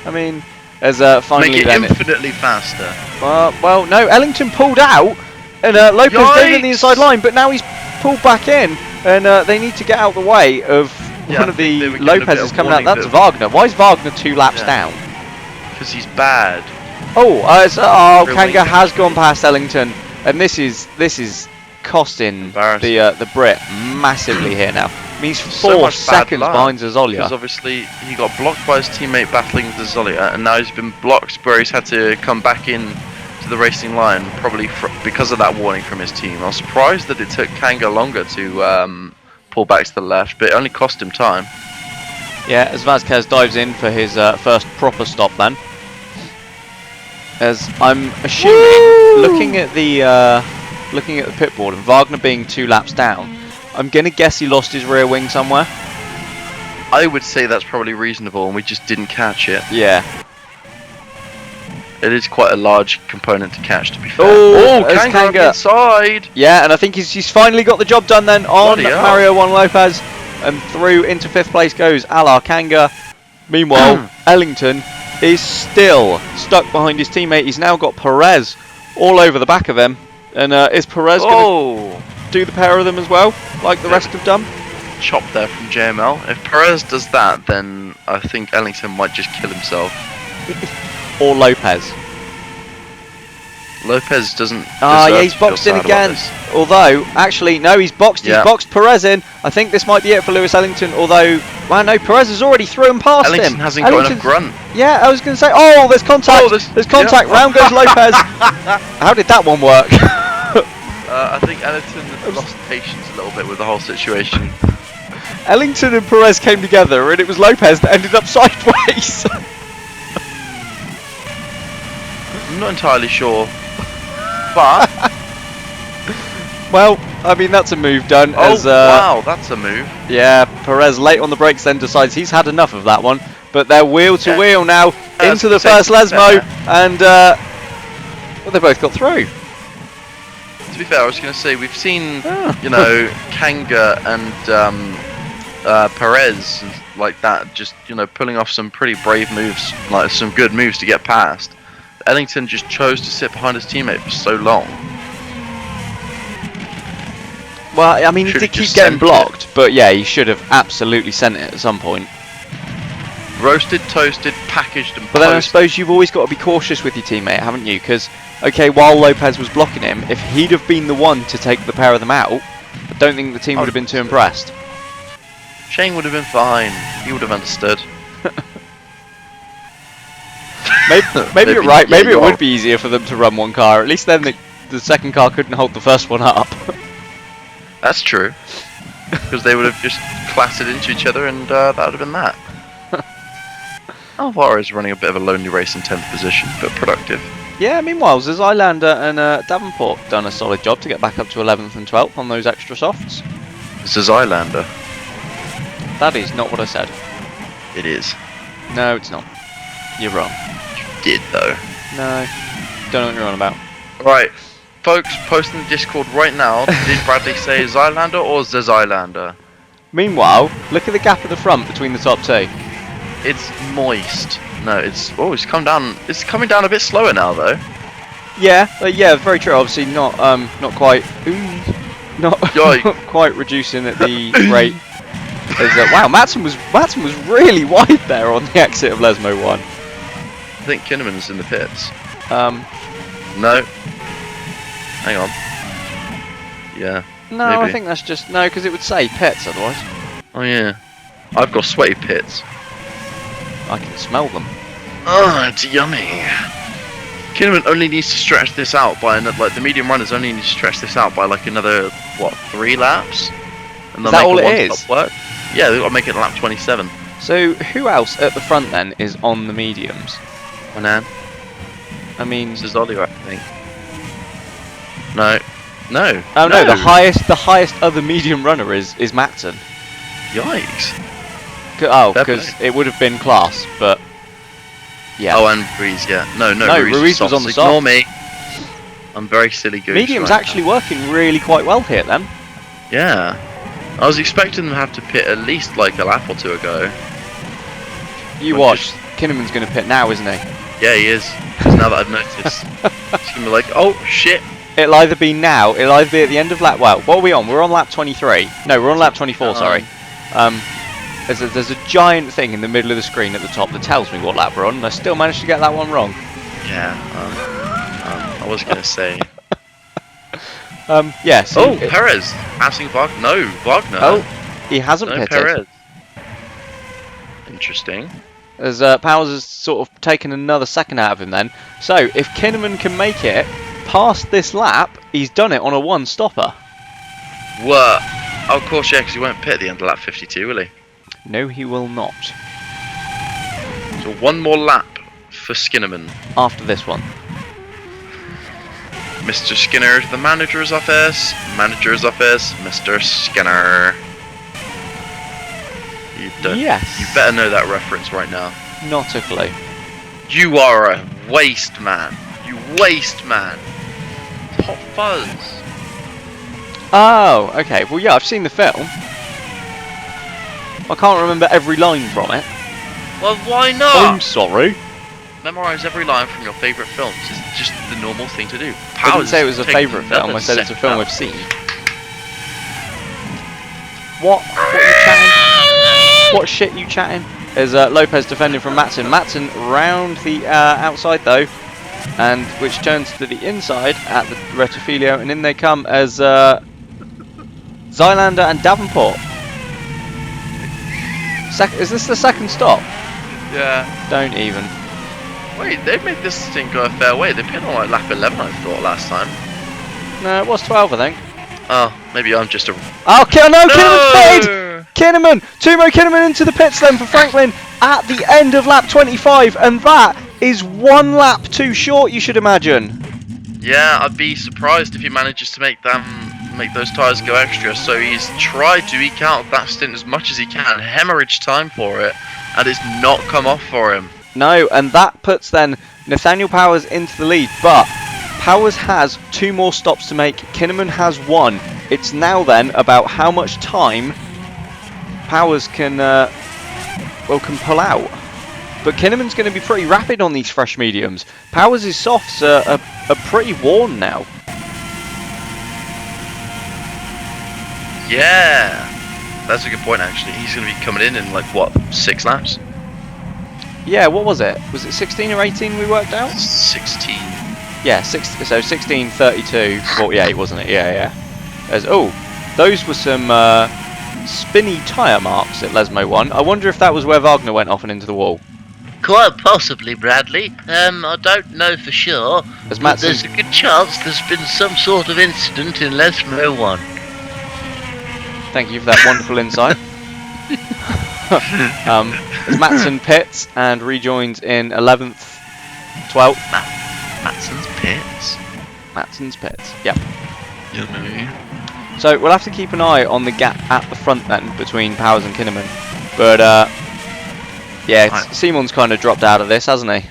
I mean, as finally Make it then infinitely faster. well, no, Ellington pulled out, and Lopez stayed in the Yikes! inside line, but now he's pulled back in, and they need to get out of the way of Yeah, one I of think they the were given a bit Lopez's of coming out. warning, That's but- Wagner. Why is Wagner 2 laps Yeah. down? Because he's bad. Oh, Really? Kanga has gone past Ellington, and this is costing Embarrassing. the Brit massively here now. I mean, he's So 4 much bad seconds luck, behind Because Zazolia. obviously he got blocked by his teammate battling with Zolia, and now he's been blocked where he's had to come back in to the racing line, probably because of that warning from his team. I was surprised that it took Kanga longer to pull back to the left, but it only cost him time. Yeah, as Vasquez dives in for his first proper stop then. As I'm assuming, looking at the pit board and Wagner being 2 laps down, I'm gonna guess he lost his rear wing somewhere. I would say that's probably reasonable, and we just didn't catch it. Yeah. It is quite a large component to catch, to be fair. Oh, Kanga inside! Yeah, and I think he's finally got the job done then on Mario 1 Lopez. And through into 5th place goes Alar Kanga. Meanwhile, Ellington is still stuck behind his teammate. He's now got Perez all over the back of him. And is Perez going to do the pair of them as well, like the rest have done? Chop there from JML. If Perez does that, then I think Ellington might just kill himself. Or Lopez. Lopez doesn't. Yeah, he's boxed in again. Although, actually, no, he's boxed Perez in. I think this might be it for Lewis Ellington. Although, well, no, Perez has already thrown past him. Ellington hasn't got enough grunt. Yeah, I was going to say, oh, there's contact. There's contact. Yeah. Round goes Lopez. How did that one work? I think Ellington lost patience a little bit with the whole situation. Ellington and Perez came together, and it was Lopez that ended up sideways. I'm not entirely sure. But well, I mean that's a move done. Wow, that's a move. Yeah, Perez late on the brakes then decides he's had enough of that one. But they're wheel to wheel now into the first Lesmo, and well, they both got through. To be fair, I was going to say we've seen you know Kanga and Perez like that, just pulling off some pretty brave moves, like some good moves to get past. Ellington just chose to sit behind his teammate for so long. Well, I mean, he did keep getting blocked, but yeah, he should have absolutely sent it at some point. Roasted, toasted, packaged and But then I suppose you've always got to be cautious with your teammate, haven't you? Because, okay, while Lopez was blocking him, if he'd have been the one to take the pair of them out, I don't think the team would have been too impressed. Shane would have been fine. He would have understood. Maybe you're right. Maybe it would be easier for them to run one car. At least then the second car couldn't hold the first one up. That's true. Because they would have just clattered into each other, and that would have been that. Alvaro is running a bit of a lonely race in 10th position, but productive. Yeah, meanwhile, Zylander and Davenport done a solid job to get back up to 11th and 12th on those extra softs. Zylander. That is not what I said. It is. No, it's not. You're wrong. Did though. No, don't know what you're on about. Right, folks, post in the Discord right now. Did Bradley say Zylander or Zylander? Meanwhile, look at the gap at the front between the top two. It's moist. No, it's come down. It's coming down a bit slower now though. Yeah, yeah, very true. Obviously, not quite, not quite reducing at the rate. Wow, Mattson was really wide there on the exit of Lesmo 1. I think Kinnaman's in the pits. No. Hang on. Yeah. No, maybe. I think that's just because it would say pits otherwise. Oh yeah. I've got sweaty pits. I can smell them. Oh, it's yummy. Kinnaman only needs to stretch this out by the medium runners only need to stretch this out by like another 3 laps, and is that all it is? Work. Yeah, they've got to make it lap 27. So who else at the front then is on the mediums? Manan. I mean, this is Oliver, I think. No. Oh no, the highest other medium runner is Mattson. Yikes. Oh, because it would have been Class, but yeah. Oh, and Ruiz, yeah. No, Ruiz was on the soft. Ignore me. I'm very silly goose. Medium's actually working really quite well here then. Yeah. I was expecting them to have to pit at least like a lap or two ago. You watch. Kinnaman's going to pit now, isn't he? Yeah, he is. Because now that I've noticed, he's going to be like, oh shit. It'll either be now, it'll either be at the end of lap. Well, what are we on? We're on lap 23. No, we're on lap 24. Sorry. There's a giant thing in the middle of the screen at the top that tells me what lap we're on, and I still managed to get that one wrong. Yeah. I was going to say. Yeah. So Perez passing Wagner. No, Wagner. Oh, he hasn't pitted. Perez. Interesting. As Powers has sort of taken another second out of him then. So if Kinnaman can make it past this lap, he's done it on a one-stopper. What? Oh, of course, yeah, because he won't pit at the end of lap 52, will he? No, he will not. So one more lap for Skinnerman. After this one. Mr. Skinner to the manager's office. Manager's office. Mr. Skinner. You better know that reference right now. Not a clue. You are a waste man. You waste man. Hot Fuzz. Oh, okay. Well, yeah, I've seen the film. I can't remember every line from it. Well, why not? I'm sorry. Memorize every line from your favourite films. It's just the normal thing to do. I didn't say it was a favourite film. I said it's a film I've seen. What? What are you chatting? What shit you chatting? There's Lopez defending from Matson. Matson round the outside though, and which turns to the inside at the Rettifilio, and in they come as Zylander and Davenport. Is this the second stop? Yeah. Don't even. Wait, they've made this thing go a fair way. They pitted on like lap 11, I thought, last time. No, it was 12, I think. Oh, maybe I'm just a... Oh, no! Kinnaman's pitted! Kinnaman! Tumo Kinnaman into the pits then for Franklin at the end of lap 25, and that is 1 lap too short, you should imagine. Yeah, I'd be surprised if he manages to make those tyres go extra. So he's tried to eke out that stint as much as he can, hemorrhage time for it, and it's not come off for him. No, and that puts then Nathaniel Powers into the lead, but Powers has 2 more stops to make. Kinnaman has 1. It's now then about how much time Powers can pull out. But Kinnaman's going to be pretty rapid on these fresh mediums. Powers' softs are pretty worn now. Yeah, that's a good point actually. He's going to be coming in like what, 6 laps? Yeah, what was it? Was it 16 or 18 we worked out? 16. Yeah, so 16, 32, 48, wasn't it? Yeah. Those were some spinny tyre marks at Lesmo 1. I wonder if that was where Wagner went off and into the wall. Quite possibly, Bradley. I don't know for sure. But there's a good chance there's been some sort of incident in Lesmo 1. Thank you for that wonderful insight. As Matson pits and rejoins in 11th, 12th. Matson's pits. Matson's pits, yep. You know. So we'll have to keep an eye on the gap at the front then between Powers and Kinnaman. But yeah, Simon's kind of dropped out of this, hasn't he?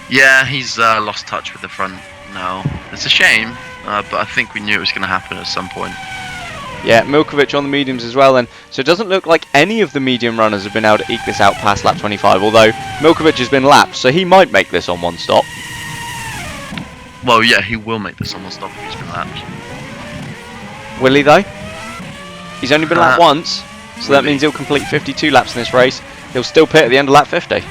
Yeah, he's lost touch with the front now. It's a shame, but I think we knew it was going to happen at some point. Yeah, Milkovic on the mediums as well then. So it doesn't look like any of the medium runners have been able to eke this out past lap 25, although Milkovic has been lapped, so he might make this on 1 stop. Well, yeah, he will make this on 1 stop if he's been lapped. Will he though? He's only been lapped once, so that means he'll complete 52 laps in this race. He'll still pit at the end of lap 50.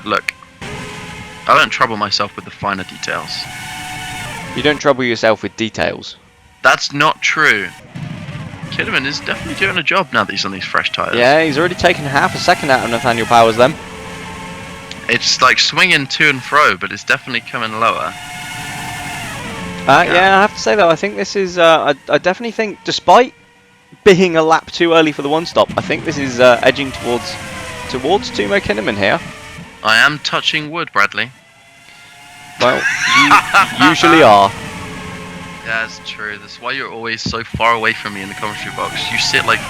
Look, I don't trouble myself with the finer details. You don't trouble yourself with details. That's not true. Kinnaman is definitely doing a job now that he's on these fresh tyres. Yeah, he's already taken half a second out of Nathaniel Powers then. It's like swinging to and fro, but it's definitely coming lower. Yeah, I have to say though, I think this is, I definitely think, despite being a lap too early for the 1 stop, I think this is edging towards Tumo Kinnaman here. I am touching wood, Bradley. Well, you usually are. Yeah, it's true. That's why you're always so far away from me in the commentary box. You sit like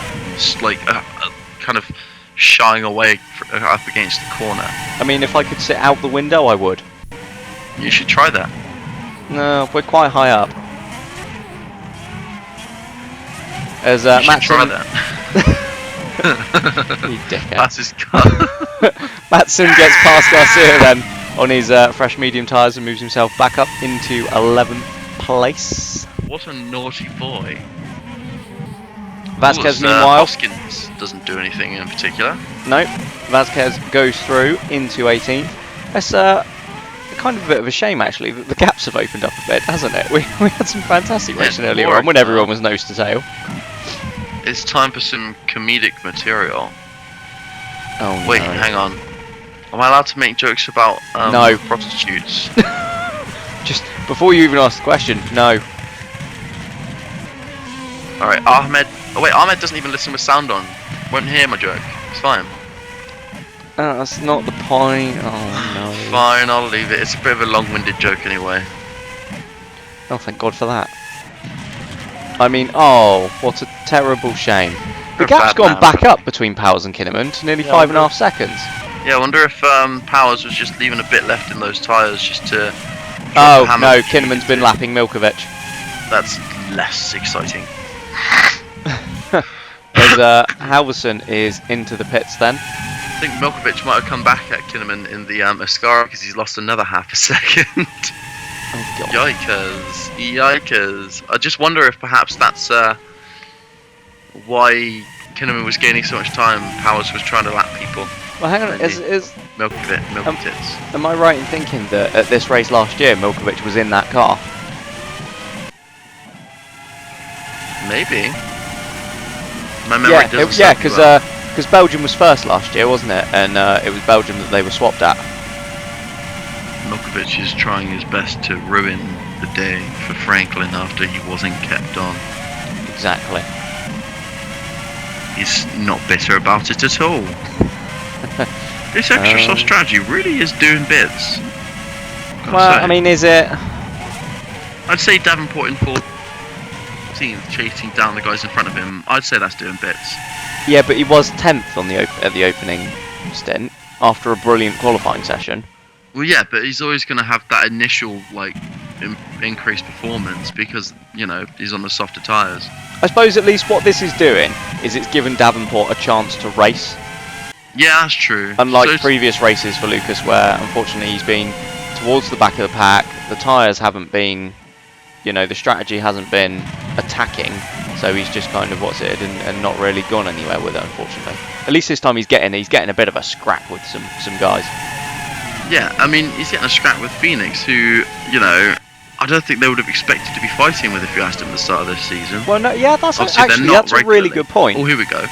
kind of shying away up against the corner. I mean, if I could sit out the window, I would. You should try that. No, we're quite high up. As you should Matson, try that. You dickhead. That's his cut. Matson gets past Garcia then on his fresh medium tyres and moves himself back up into 11th place. What a naughty boy. Vasquez meanwhile... Hoskins doesn't do anything in particular. No, Vasquez goes through into 18th. That's kind of a bit of a shame actually that the gaps have opened up a bit, hasn't it? We had some fantastic racing earlier on when everyone was nose to tail. It's time for some comedic material. Oh wait, no. hang on. Am I allowed to make jokes about no prostitutes? Just before you even ask the question, no. Alright, Ahmed. Oh wait, Ahmed doesn't even listen with sound on. Won't hear my joke. It's fine. That's not the point. Oh no. Fine, I'll leave it. It's a bit of a long-winded joke anyway. Oh, thank God for that. I mean, oh, what a terrible shame. The gap's gone back up between Powers and Kinnaman to nearly 5.5 seconds. Yeah, I wonder if Powers was just leaving a bit left in those tyres just to... Oh, no, Kinnaman's been lapping Milkovic. That's less exciting. As Halverson is into the pits then. I think Milkovic might have come back at Kinnaman in the Ascara because he's lost another half a second. Oh, God. Yikers. I just wonder if perhaps that's why Kinnaman was gaining so much time. Powers was trying to lap people. Well, hang on, is Milky tits. Am I right in thinking that at this race last year, Milkovic was in that car? Maybe. My memory doesn't. Yeah, because Belgium was first last year, wasn't it? And it was Belgium that they were swapped at. Milkovic is trying his best to ruin the day for Franklin after he wasn't kept on. Exactly. He's not bitter about it at all. This extra soft strategy really is doing bits. Well, I mean, is it? I'd say Davenport in 14th, chasing down the guys in front of him. I'd say that's doing bits. Yeah, but he was 10th on at the opening stint after a brilliant qualifying session. Well, yeah, but he's always going to have that initial increased performance because he's on the softer tyres. I suppose at least what this is doing is it's given Davenport a chance to race. Yeah, that's true. Unlike previous races for Lucas, where unfortunately he's been towards the back of the pack, the tyres haven't been, the strategy hasn't been attacking, so he's just kind of and not really gone anywhere with it, unfortunately. At least this time he's getting a bit of a scrap with some guys. Yeah, I mean, he's getting a scrap with Phoenix, who, I don't think they would have expected to be fighting with if you asked him at the start of this season. Well, no, yeah, that's a really good point. Oh, here we go.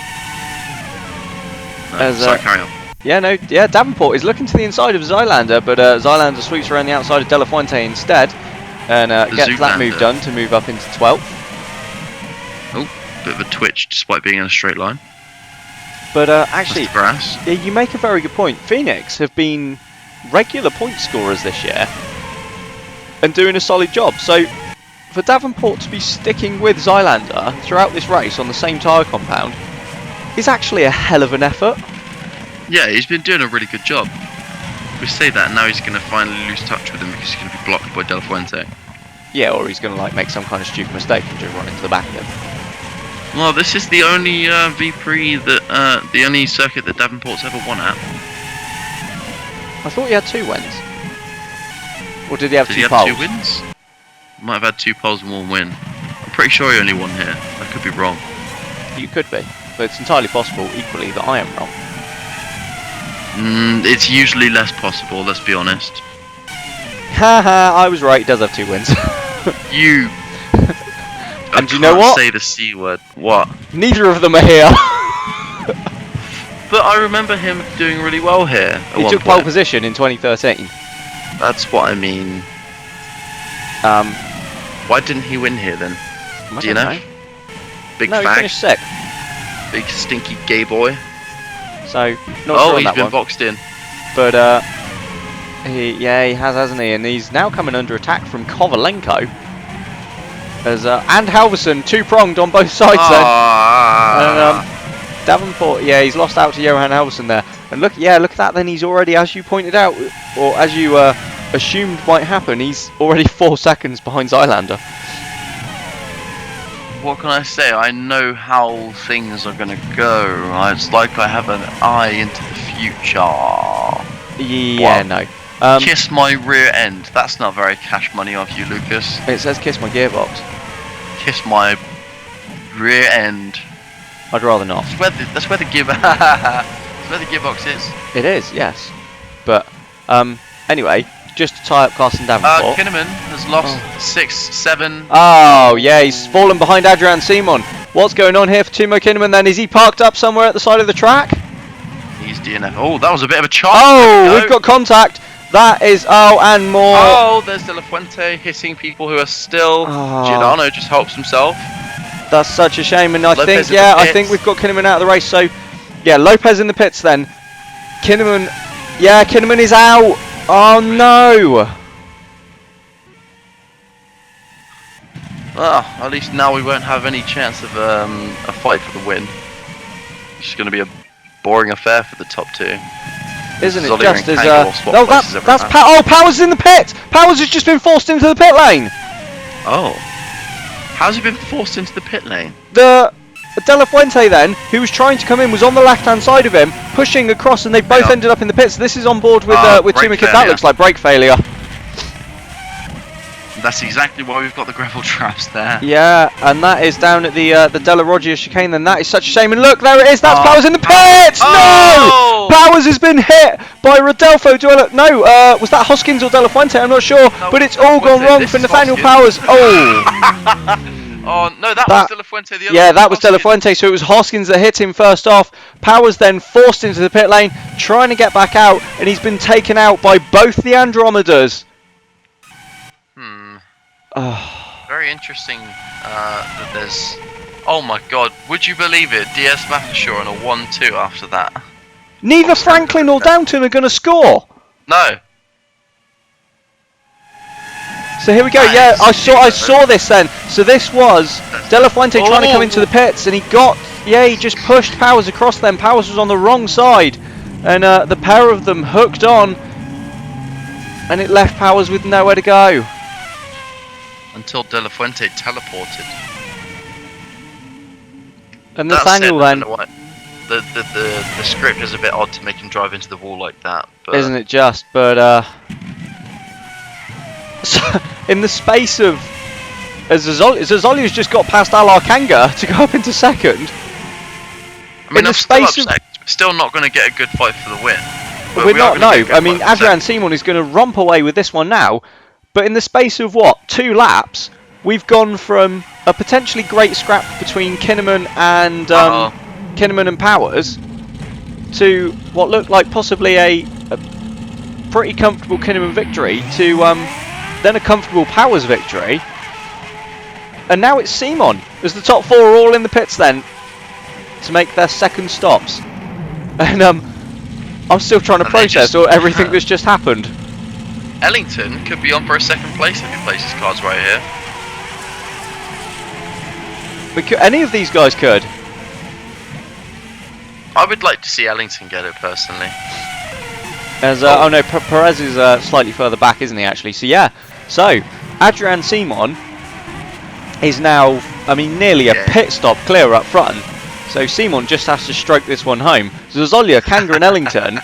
Sorry, carry on. Yeah, Davenport is looking to the inside of Zylander, but Zylander sweeps around the outside of De La Fuente instead, and gets that move done to move up into 12th. Oh, bit of a twitch despite being in a straight line. But actually, grass. Yeah, you make a very good point. Phoenix have been regular point scorers this year and doing a solid job. So for Davenport to be sticking with Zylander throughout this race on the same tyre compound is actually a hell of an effort. Yeah, he's been doing a really good job. We say that, and now he's going to finally lose touch with him because he's going to be blocked by De La Fuente. Yeah, or he's going to make some kind of stupid mistake and just run into the back of him. Well, this is the only V-Prix that the only circuit that Davenport's ever won at. I thought he had 2 wins. Or did he have 2 poles? 2 wins? Might have had 2 poles and 1 win. I'm pretty sure he only won here. I could be wrong. You could be, but it's entirely possible, equally, that I am wrong. It's usually less possible, let's be honest. Haha, I was right, he does have 2 wins. You... And you know what? Say the C word. What? Neither of them are here. But I remember him doing really well here. He took pole position in 2013. That's what I mean. Why didn't he win here then? Do you know? Big no, fag. he finished 6th. Big stinky gay boy. So, not sure on he's that been one. boxed in. But he has, hasn't he? And he's now coming under attack from Kovalenko. As and Halverson, 2-pronged on both sides then. And Davenport, yeah, he's lost out to Johan Halverson there. And look at that. Then he's already, as you pointed out, or as you assumed might happen, he's already 4 seconds behind Zylander. What can I say? I know how things are gonna go. It's like I have an eye into the future. Yeah, no. Kiss my rear end. That's not very cash money of you, Lucas. It says kiss my gearbox. Kiss my rear end. I'd rather not. That's where the gearbox is. It is, yes. But anyway, just to tie up Carson Davenport. Kinnaman has lost 6, 7. Oh yeah, he's fallen behind Adrian Simon. What's going on here for Timo Kinnaman then? Is he parked up somewhere at the side of the track? He's DNF. Oh, that was a bit of a chop. Oh, we've got contact. That is, and more. Oh, there's De La Fuente hitting people who are still. Giordano just helps himself. That's such a shame, and I Lopez think we've got Kinnaman out of the race. So, yeah, Lopez in the pits then. Kinnaman, yeah, Kinnaman is out. Oh no. Well, at least now we won't have any chance of a fight for the win. just going to be a boring affair for the top two. Isn't it Zollier just and as... Kango will swap No, places every that's... time. Oh, Powers in the pit! Powers has just been forced into the pit lane! Oh. How's he been forced into the pit lane? The De La Fuente then, who was trying to come in, was on the left-hand side of him, pushing across, and they both ended up in the pits. This is on board with brake Tumik. That looks like brake failure. That's exactly why we've got the gravel traps there. Yeah, and that is down at the Della Roggia chicane. Then that is such a shame. And look, there it is. That's Powers in the pits. No, Powers has been hit by Rodolfo. No, was that Hoskins or De La Fuente? I'm not sure, but it's all gone wrong for Nathaniel Powers. Oh. Oh no, that was De La Fuente. The other yeah, one that was De La Fuente. So it was Hoskins that hit him first off. Powers then forced into the pit lane, trying to get back out, and he's been taken out by both the Andromedas. Very interesting that there's... Oh my god, would you believe it? DS Mathershaw on a 1-2 after that. Neither Franklin or Downton are going to score. No. So here we go. Yeah, I saw this then. So this was De La Fuente trying to come into the pits, and he just pushed Powers across them. Powers was on the wrong side, and the pair of them hooked on, and it left Powers with nowhere to go. Until De La Fuente teleported. And Nathaniel then... The script is a bit odd to make him drive into the wall like that. But isn't it just? But so in the space of... Zazolia's just got past Alar Kanga to go up into second. I mean, I'm still not going to get a good fight for the win. We're not, no. I mean, Adrian Simon is going to romp away with this one now. But in the space of, 2 laps, we've gone from a potentially great scrap between Kinnaman and Powers to what looked like possibly a pretty comfortable Kinnaman victory to then a comfortable Powers victory. And now it's Simon as the top 4 are all in the pits then to make their second stops. And I'm still trying to process everything that's just happened. Ellington could be on for a second place if he plays his cards right here. Any of these guys could. I would like to see Ellington get it personally. As oh no, Perez is slightly further back, isn't he? Actually, so yeah. So Adrian Simon is now, nearly a pit stop clear up front. So Simon just has to stroke this one home. Zazzolia, Kanga, and Ellington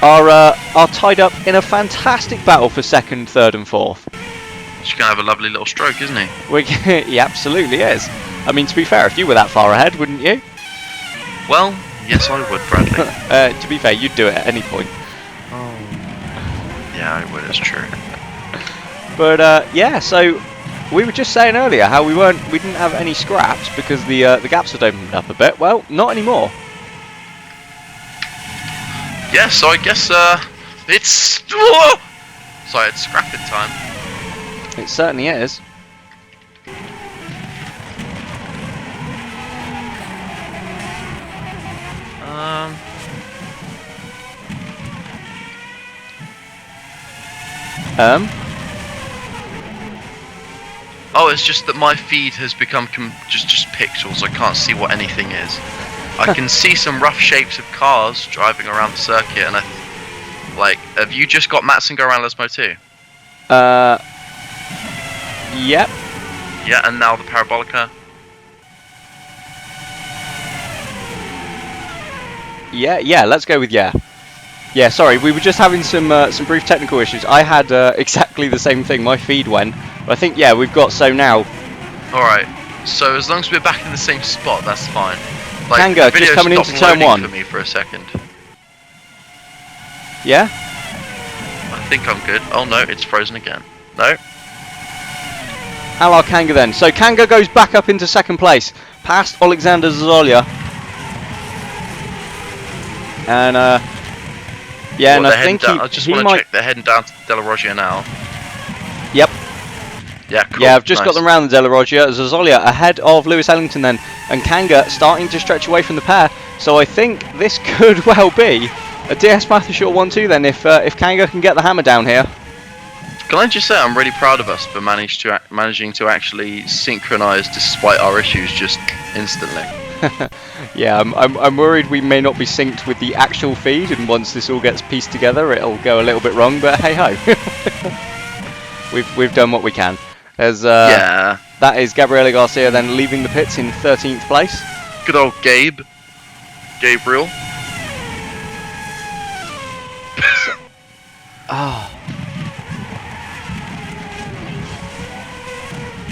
are tied up in a fantastic battle for second, third, and fourth. He's gonna have a lovely little stroke, isn't he? He absolutely is. I mean, to be fair, if you were that far ahead, wouldn't you? Well, yes, I would, Bradley. To be fair, you'd do it at any point. Oh. Yeah, I would. It's true. But yeah, so we were just saying earlier how we didn't have any scraps because the gaps had opened up a bit. Well, not anymore. Yeah, so I guess it's scrapping time. It certainly is. Oh, it's just that my feed has become just pixels. I can't see what anything is. I can see some rough shapes of cars driving around the circuit, and have you just got Matson go around Lesmo too? Yep. Yeah, and now the Parabolica. Yeah. Let's go with yeah. Yeah, sorry, we were just having some brief technical issues. I had exactly the same thing. My feed went. But I think we've got so now. All right. So as long as we're back in the same spot, that's fine. Kanga just coming into turn 1. For me for a second. Yeah? I think I'm good. Oh no, it's frozen again. No. Alar Kanga then. So Kanga goes back up into second place, past Alexander Zazzolia. And yeah, and I think I just want to check they're heading down to Della Roggia now. Yep. Yeah, cool. Yeah, I've just got them round the Della Roggia. Zazzolia ahead of Lewis Ellington then, and Kanga starting to stretch away from the pair. So I think this could well be a DS Mathershaw 1-2 then if Kanga can get the hammer down here. Can I just say I'm really proud of us for managing to actually synchronise despite our issues just instantly. Yeah, I'm worried we may not be synced with the actual feed, and once this all gets pieced together, it'll go a little bit wrong. But hey ho, we've done what we can. As Yeah. that is Gabriele Garcia then leaving the pits in 13th place. Good old Gabriel.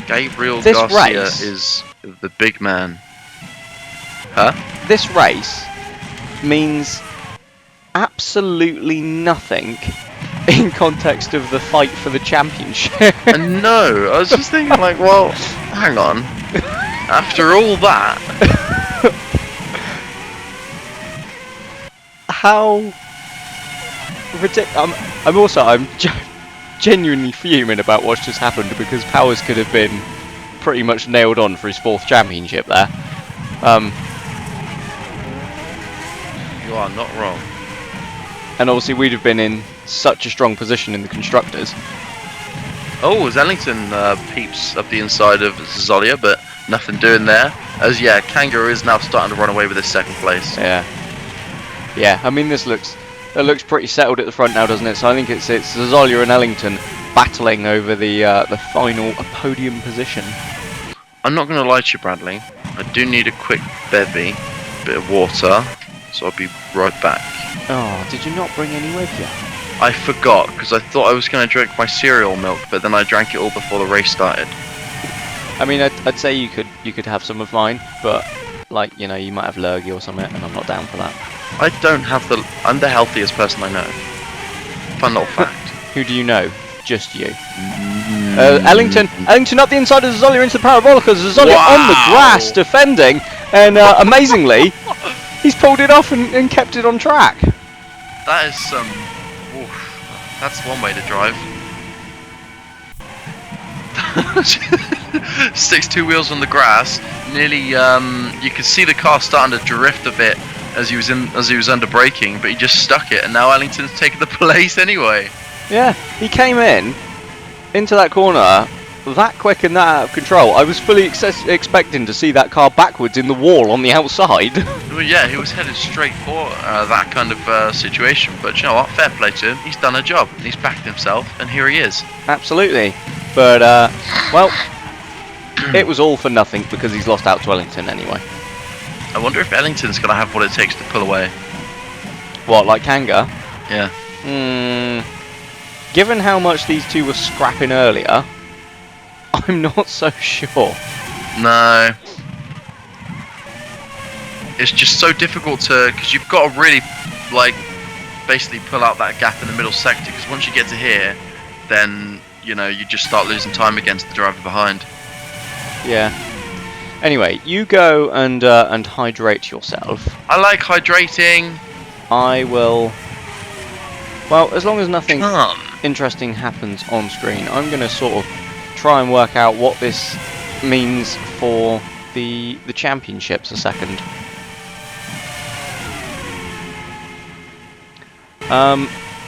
Gabriel This Garcia race- is the big man. Huh? This race means absolutely nothing in context of the fight for the championship. And no, I was just thinking like, well, hang on. After all that, How ridiculous! I'm genuinely fuming about what's just happened, because Powers could have been pretty much nailed on for his 4th championship there. you are not wrong. And obviously we'd have been in such a strong position in the constructors. Oh, Ellington peeps up the inside of Zolia, but nothing doing there. As yeah, Kangaroo is now starting to run away with his 2nd place. Yeah. I mean, it looks pretty settled at the front now, doesn't it? So I think it's Zolia and Ellington battling over the final podium position. I'm not going to lie to you, Bradley. I do need a quick bevy, bit of water, so I'll be right back. Oh, did you not bring any with you? I forgot, because I thought I was going to drink my cereal milk, but then I drank it all before the race started. I mean, I'd say you could have some of mine, but like, you know, you might have lurgy or something, and I'm not down for that. I don't have I'm the healthiest person I know. Fun little fact. Who do you know? Just you. Ellington up the inside of Zolia into the Parabolica. Zolia on the grass defending, and amazingly, he's pulled it off and kept it on track. That is some. That's one way to drive. Sticks 2 wheels on the grass. Nearly, you could see the car starting to drift a bit as he was under braking, but he just stuck it, and now Ellington's taken the place anyway. Yeah, he came into that corner that quick and that out of control. I was fully expecting to see that car backwards in the wall on the outside. Well, yeah, he was headed straight for that kind of situation, but you know what? Fair play to him. He's done a job. He's backed himself, and here he is. Absolutely. But, well, it was all for nothing because he's lost out to Ellington anyway. I wonder if Ellington's going to have what it takes to pull away. What, like Kanga? Yeah. Given how much these two were scrapping earlier, I'm not so sure. No. It's just so difficult to, because you've got to really, like, basically pull out that gap in the middle sector, because once you get to here, then, you know, you just start losing time against the driver behind. Yeah. Anyway, you go and hydrate yourself. I like hydrating. I will... Well, as long as nothing interesting happens on screen, I'm going to sort of try and work out what this means for the championships a second.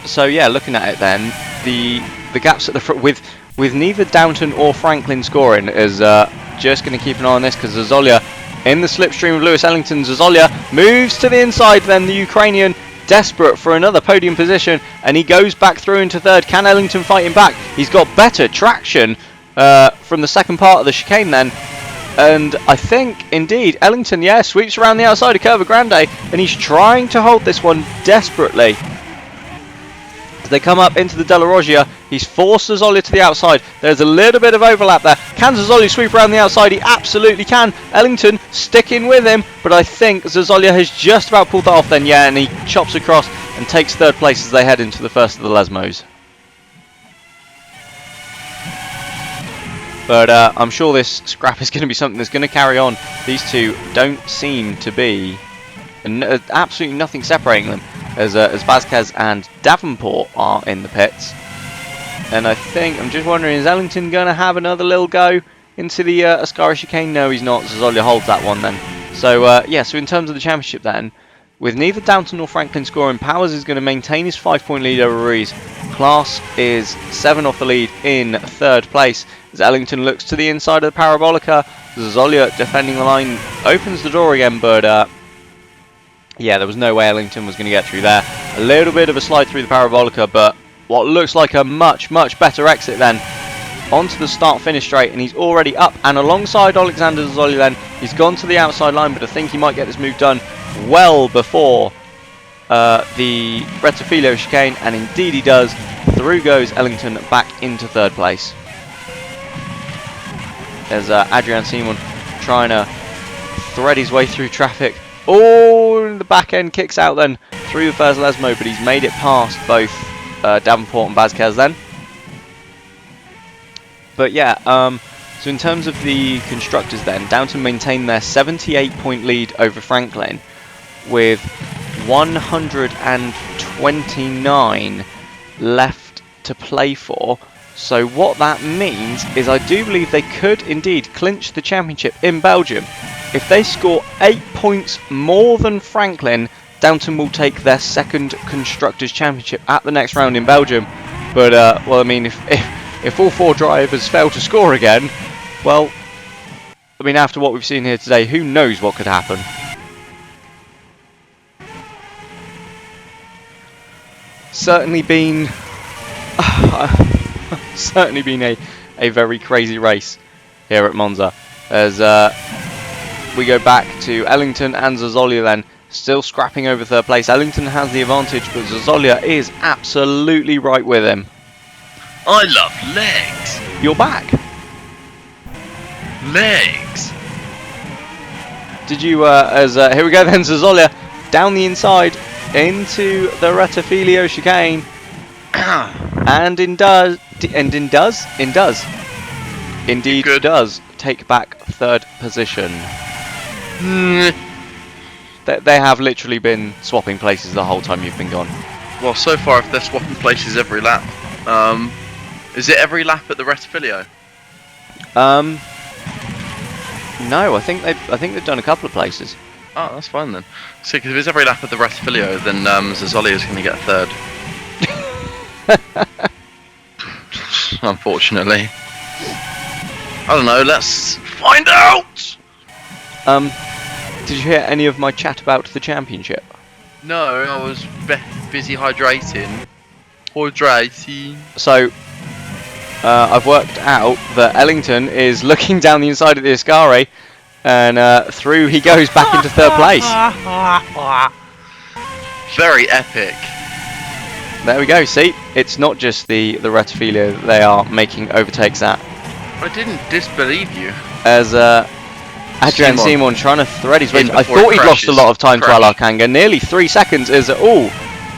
So yeah, looking at it then, the gaps at the front with neither Downton or Franklin scoring is just going to keep an eye on this, because Zolia in the slipstream of Lewis Ellington. Zolia moves to the inside, then the Ukrainian desperate for another podium position, and he goes back through into 3rd. Can Ellington fight him back? He's got better traction from the second part of the chicane then, and I think indeed Ellington, yeah, sweeps around the outside of Curva Grande, and he's trying to hold this one desperately. As they come up into the Della Roggia, he's forced Zolia to the outside. There's a little bit of overlap there. Can Zolia sweep around the outside? He absolutely can. Ellington sticking with him, but I think Zolia has just about pulled that off then, yeah, and he chops across and takes 3rd place as they head into the first of the Lesmos. But I'm sure this scrap is going to be something that's going to carry on. These two don't seem to be absolutely nothing separating them, as Vasquez and Davenport are in the pits. And I think, I'm just wondering, is Ellington going to have another little go into the Ascari chicane? No, he's not. Zolia holds that one then. So yeah, so in terms of the championship then, with neither Downton nor Franklin scoring, Powers is going to maintain his 5-point lead over Ruiz. Klaas is 7 off the lead in 3rd place, as Ellington looks to the inside of the Parabolica, Zazolia defending the line, opens the door again, but yeah, there was no way Ellington was going to get through there. A little bit of a slide through the Parabolica, but what looks like a much better exit then. Onto the start-finish straight, and he's already up and alongside Alexander Zazolia then. He's gone to the outside line, but I think he might get this move done well before the Rettifilo chicane, and indeed he does. Through goes Ellington back into third place. There's Adrian Simon trying to thread his way through traffic. Oh, the back end kicks out then through the first Lesmo, but he's made it past both Davenport and Vazquez then. But yeah, so in terms of the constructors then, Downton maintain their 78-point lead over Franklin with 129 left to play for. So what that means is I do believe they could indeed clinch the championship in Belgium. If they score 8 points more than Franklin, Downton will take their second Constructors' Championship at the next round in Belgium. But, well, I mean, if all 4 drivers fail to score again, well, I mean, after what we've seen here today, who knows what could happen. Certainly been a very crazy race here at Monza, as we go back to Ellington and Zazolia then, still scrapping over third place. Ellington has the advantage, but Zazolia is absolutely right with him. I love legs. You're back. Legs. Did you, here we go then, Zazolia down the inside into the Rettifilo chicane. Indeed does take back third position. They have literally been swapping places the whole time you've been gone. Well, so far, if they're swapping places every lap, is it every lap at the Rettifilo? No, I think they've done a couple of places. Oh, that's fine then. So, because if it's every lap at the Rettifilo, then Zazolia is going to get third. Unfortunately. I don't know, let's find out! Did you hear any of my chat about the championship? No, I was busy hydrating. So, I've worked out that Ellington is looking down the inside of the Ascari, and through he goes back into third place. Very epic. There we go, see? It's not just the Rettifilo that they are making overtakes at. I didn't disbelieve you. As Adrian Simon trying to thread his way. I before thought he he'd lost a lot of time to Crash. Alarkanga. Nearly 3 seconds is all.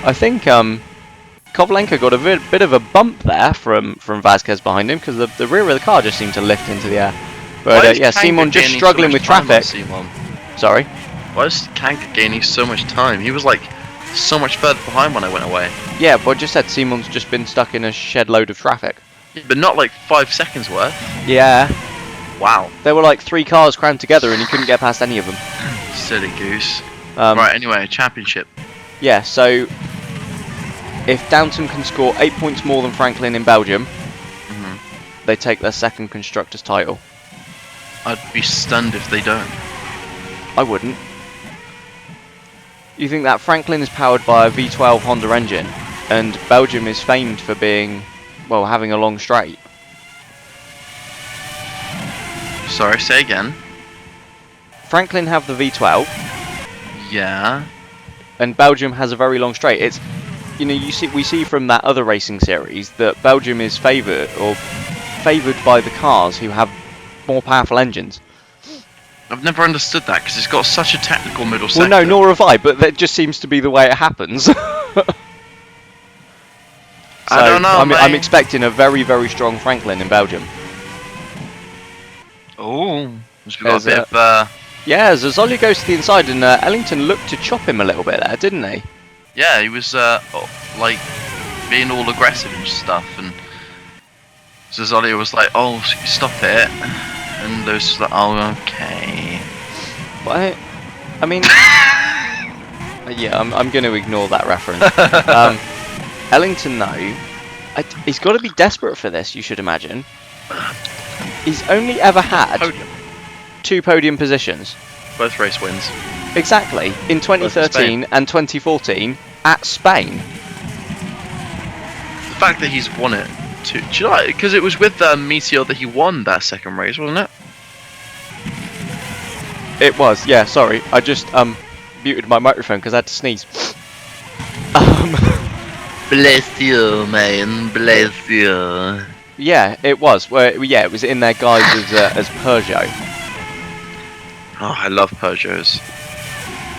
I think Kovalenko got a bit of a bump there from Vazquez behind him, because the rear of the car just seemed to lift into the air. But yeah, Simon just struggling with traffic. Sorry? Why is Kanka gaining so much time? He was like so much further behind when I went away. Yeah, but I just said Simon's just been stuck in a shed load of traffic. Yeah, but not like 5 seconds worth. Yeah. Wow. There were like 3 cars crammed together and he couldn't get past any of them. Silly goose. Right, anyway, championship. Yeah, so if Downton can score 8 points more than Franklin in Belgium, they take their second Constructors' title. I'd be stunned if they don't. I wouldn't. You think that Franklin is powered by a V12 Honda engine, and Belgium is famed for being, well, having a long straight. Sorry, say again. Franklin have the V12. Yeah. And Belgium has a very long straight. It's, you know, we see from that other racing series that Belgium is favoured by the cars who have more powerful engines. I've never understood that, because it's got such a technical middle sector. Well, no, nor have I, but that just seems to be the way it happens. So I don't know, I'm expecting a very, very strong Franklin in Belgium. Oh, we've got a bit of... Yeah, Zazolia goes to the inside, and Ellington looked to chop him a little bit there, didn't he? Yeah, he was, like, being all aggressive and stuff, and Zazolia was like, oh, stop it. And Lewis was like, oh, okay. But I mean... yeah, I'm going to ignore that reference. Ellington, though, he's got to be desperate for this, you should imagine. He's only ever had... 2 podium positions. Both race wins. Exactly. In 2013 and 2014 at Spain. The fact that he's won it too. Do you know, because it was with Meteor that he won that second race, wasn't it? It was, yeah, sorry. I just muted my microphone because I had to sneeze. Bless you, man. Bless you. Yeah, it was. Well, yeah, it was in their guise as Peugeot. Oh, I love Peugeots.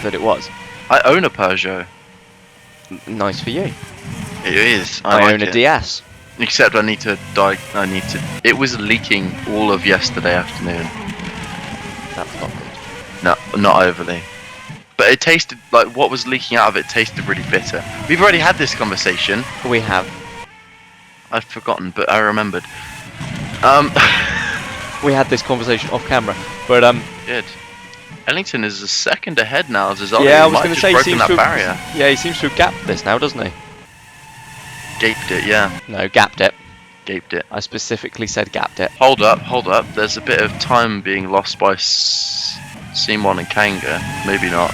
That it was. I own a Peugeot. Nice for you. It is. I like own a it. DS. Except I need to. It was leaking all of yesterday afternoon. That's not good. No, not overly. But it tasted like what was leaking out of it tasted really bitter. We've already had this conversation. We have. I've forgotten, but I remembered. We had this conversation off camera, but Good. Ellington is a second ahead now. Zazoli. yeah, I He was might going to have say just he broken seems that to barrier. have, yeah, he seems to have gapped this now, doesn't he? Gaped it, yeah. No, gapped it. Gaped it. I specifically said gapped it. Hold up. There's a bit of time being lost by Simon and Kanga. Maybe not.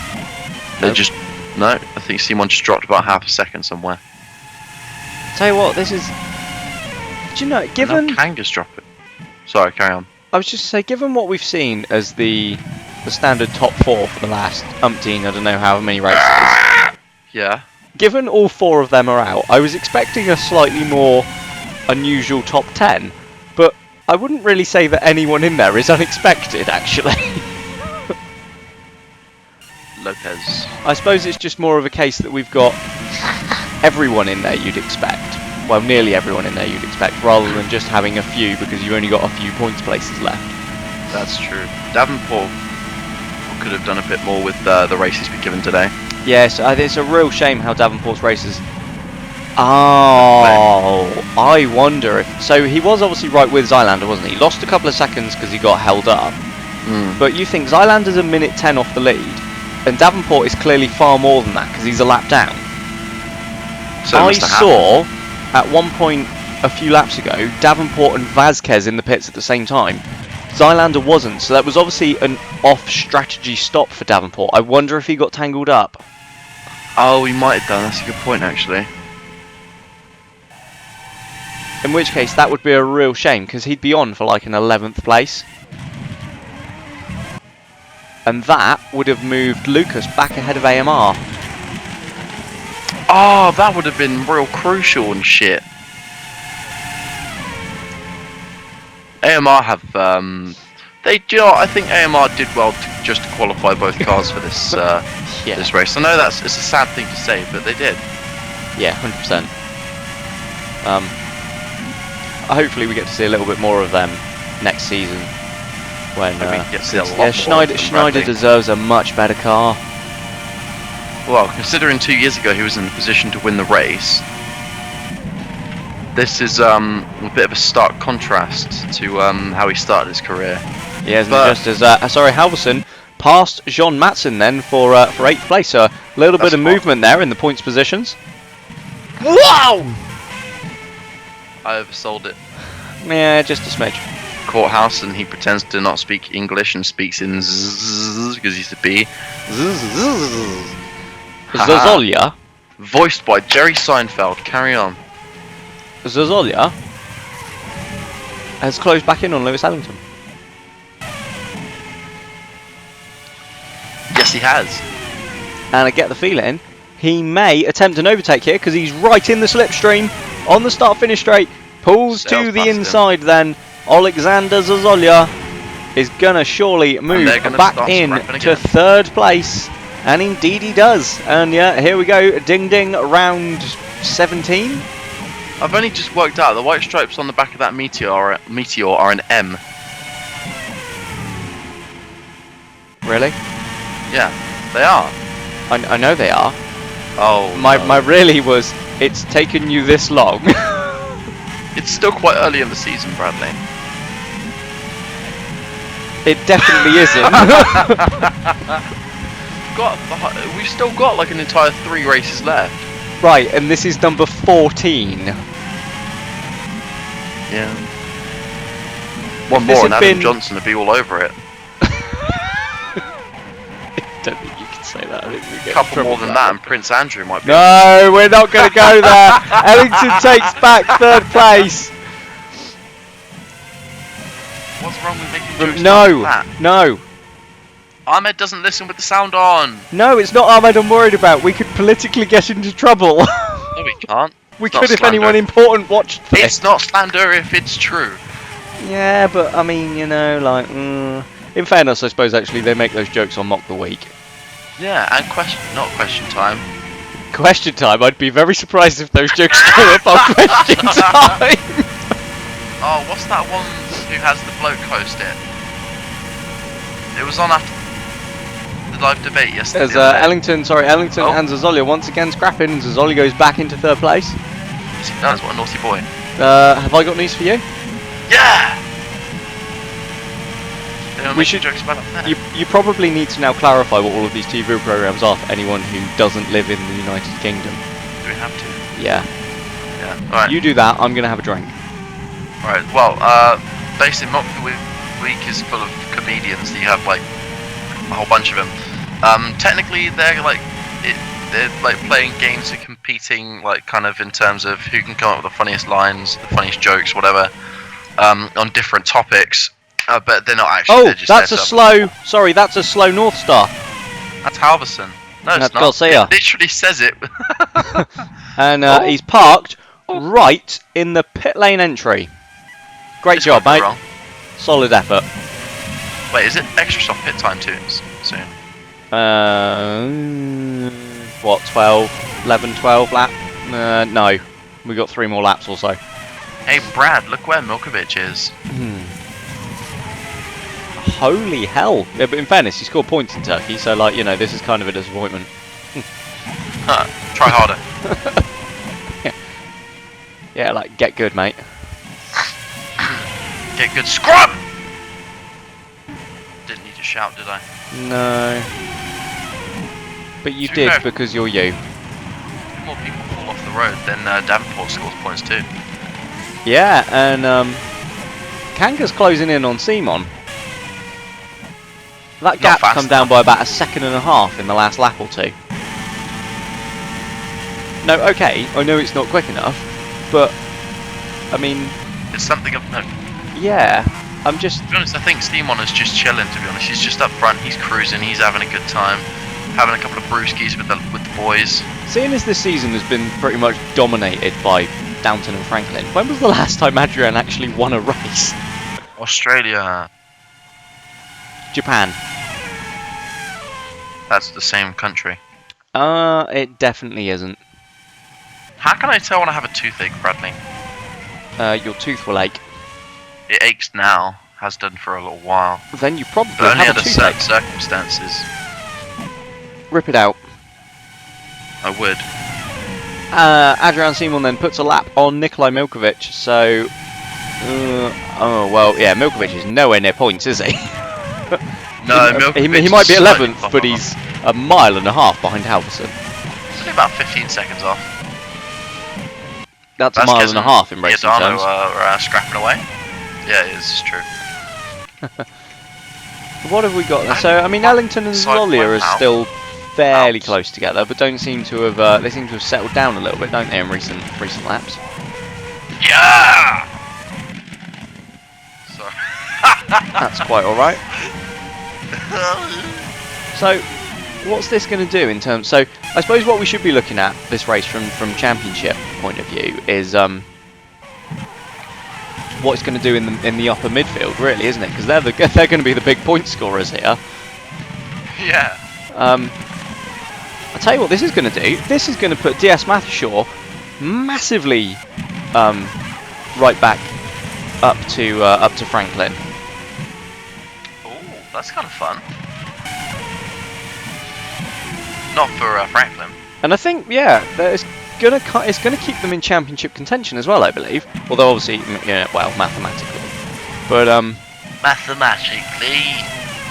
They Nope. just no. I think Simon just dropped about half a second somewhere. Tell you what, this is. Do you know, given Now Kanga's dropping. Sorry, carry on. I was just to say, given what we've seen as the standard top 4 for the last umpteen, I don't know how many races. Yeah. Given all 4 of them are out, I was expecting a slightly more unusual top 10, but I wouldn't really say that anyone in there is unexpected, actually. Lopez. I suppose it's just more of a case that we've got everyone in there you'd expect. Well, nearly everyone in there you'd expect, rather than just having a few, because you've only got a few points places left. That's true. Davenport could have done a bit more with the races we've given today. Yes, it's a real shame how Davenport's races. Oh, I wonder if. So he was obviously right with Zylander, wasn't he? He lost a couple of seconds because he got held up. But you think Zylander's a minute 10 off the lead, and Davenport is clearly far more than that because he's a lap down. So I saw at one point a few laps ago Davenport and Vasquez in the pits at the same time. Zylander wasn't, so that was obviously an off-strategy stop for Davenport. I wonder if he got tangled up. Oh, he might have done. That's a good point, actually. In which case, that would be a real shame, because he'd be on for like an 11th place. And that would have moved Lucas back ahead of AMR. Oh, that would have been real crucial and shit. AMR have they do you know what, I think AMR did well to just qualify both cars for this this race. I know it's a sad thing to say, but they did. Yeah, 100%. Hopefully we get to see a little bit more of them next season. When Schneider deserves a much better car. Well, considering 2 years ago he was in the position to win the race, this is a bit of a stark contrast to how he started his career. Yeah, just as Halverson passed Jean Matson then for 8th place, so a little bit of movement there in the points positions. Wow! I oversold it. Yeah, just a smidge. Courthouse, and he pretends to not speak English and speaks in zzz because he's a B. Zazolia, voiced by Jerry Seinfeld. Carry on. Zazolia has closed back in on Lewis Ellington. Yes, he has. And I get the feeling he may attempt an overtake here because he's right in the slipstream on the start-finish straight. Pulls to the inside then. Alexander Zazolia is gonna surely move back in to 3rd place, and indeed he does. And yeah, here we go, ding ding, round 17. I've only just worked out the white stripes on the back of that Meteor are an M. Really? Yeah, they are. I know they are. Oh. My really was, it's taken you this long. It's still quite early in the season, Bradley. It definitely isn't. We've still got like an entire 3 races left. Right, and this is number 14. Yeah. One more and Adam Johnson would be all over it. A couple more than that, and Prince Andrew might be. No, we're not going to go there. Ellington takes back 3rd place. What's wrong with making jokes No, about that? no. Ahmed doesn't listen with the sound on. No, it's not Ahmed I'm worried about. We could politically get into trouble. No, we can't. We It's not could if slander. anyone important watched this. It's not slander if it's true. Yeah, but I mean, you know, like, in fairness, I suppose actually they make those jokes on Mock the Week. Yeah, and not question time. Question time, I'd be very surprised if those jokes came up on question time. Oh, what's that one who has the bloke host it? It was on after the live debate yesterday. There's Ellington and Zazolia once again scrapping, and Zazolia goes back into 3rd place. Yes, he does, what a naughty boy. Have I got news for you? Yeah! They don't We make should- jokes about that. You probably need to now clarify what all of these TV programs are for anyone who doesn't live in the United Kingdom. Do we have to? Yeah. Yeah. Alright. You do that, I'm going to have a drink. Right, well, basically Mock the Week is full of comedians. You have like a whole bunch of them. Technically, they're like playing games and competing, like kind of in terms of who can come up with the funniest lines, the funniest jokes, whatever, on different topics. But they're not actually. Oh, they're just that's there a to- slow. Sorry, that's a slow North Star. That's Halverson. No, it's That's not. Garcia. It literally says it. And Oh. he's parked right in the pit lane entry. Great This job, could be mate. wrong. Solid effort. Wait, is it extra soft pit time too soon? What, 11, 12 lap? No. We got 3 more laps or so. Hey, Brad, look where Milkovic is. Holy hell. Yeah, but in fairness, he scored points in Turkey, so, like, you know, this is kind of a disappointment. Try harder. Yeah, like, get good, mate. Get good scrub! Didn't need to shout, did I? No. But you To be did, fair- because you're you. If more people fall off the road, then Davenport scores points too. Yeah, and, Kanga's closing in on Simon. That gap's fast come down by about 1.5 seconds in the last lap or 2. No, okay, I know it's not quick enough, but, I mean, It's something of note. yeah, I'm just, To be honest, I think Simon is just chilling, to be honest. He's just up front, he's cruising, he's having a good time. Having a couple of brewskis with the boys. seeing as this season has been pretty much dominated by Downton and Franklin, when was the last time Adrian actually won a race? Australia. Japan. That's the same country. It definitely isn't. How can I tell when I have a toothache, Bradley? Your tooth will ache. It aches now, has done for a little while. Then you probably But only have a under certain toothache. circumstances. Rip it out. I would. Adrian Simon then puts a lap on Nikolai Milkovic, so... oh, well, yeah, Milkovic is nowhere near points, is he? No, Milkovic he might be is slightly 11th, but he's a mile and a half behind Halverson. It's only about 15 seconds off. That's a mile and a half in racing Giordano terms. are scrapping away. Yeah, it is, it's true. What have we got there? So, I mean, Ellington and Side Zolia are out. still fairly Out. close together, but don't seem to have, they seem to have settled down a little bit, don't they, in recent laps? Yeah! Sorry. That's quite alright. So, what's this going to do in terms... So, I suppose what we should be looking at this race from championship point of view is what it's going to do in the upper midfield, really, isn't it? Because they're going to be the big point scorers here. Yeah. I'll tell you what this is going to do. This is going to put DS Mathershaw massively right back up to Franklin. Oh, that's kind of fun. Not for Franklin. And I think, yeah, that it's gonna keep them in championship contention as well, I believe. Although obviously, yeah, well, mathematically. But Mathematically.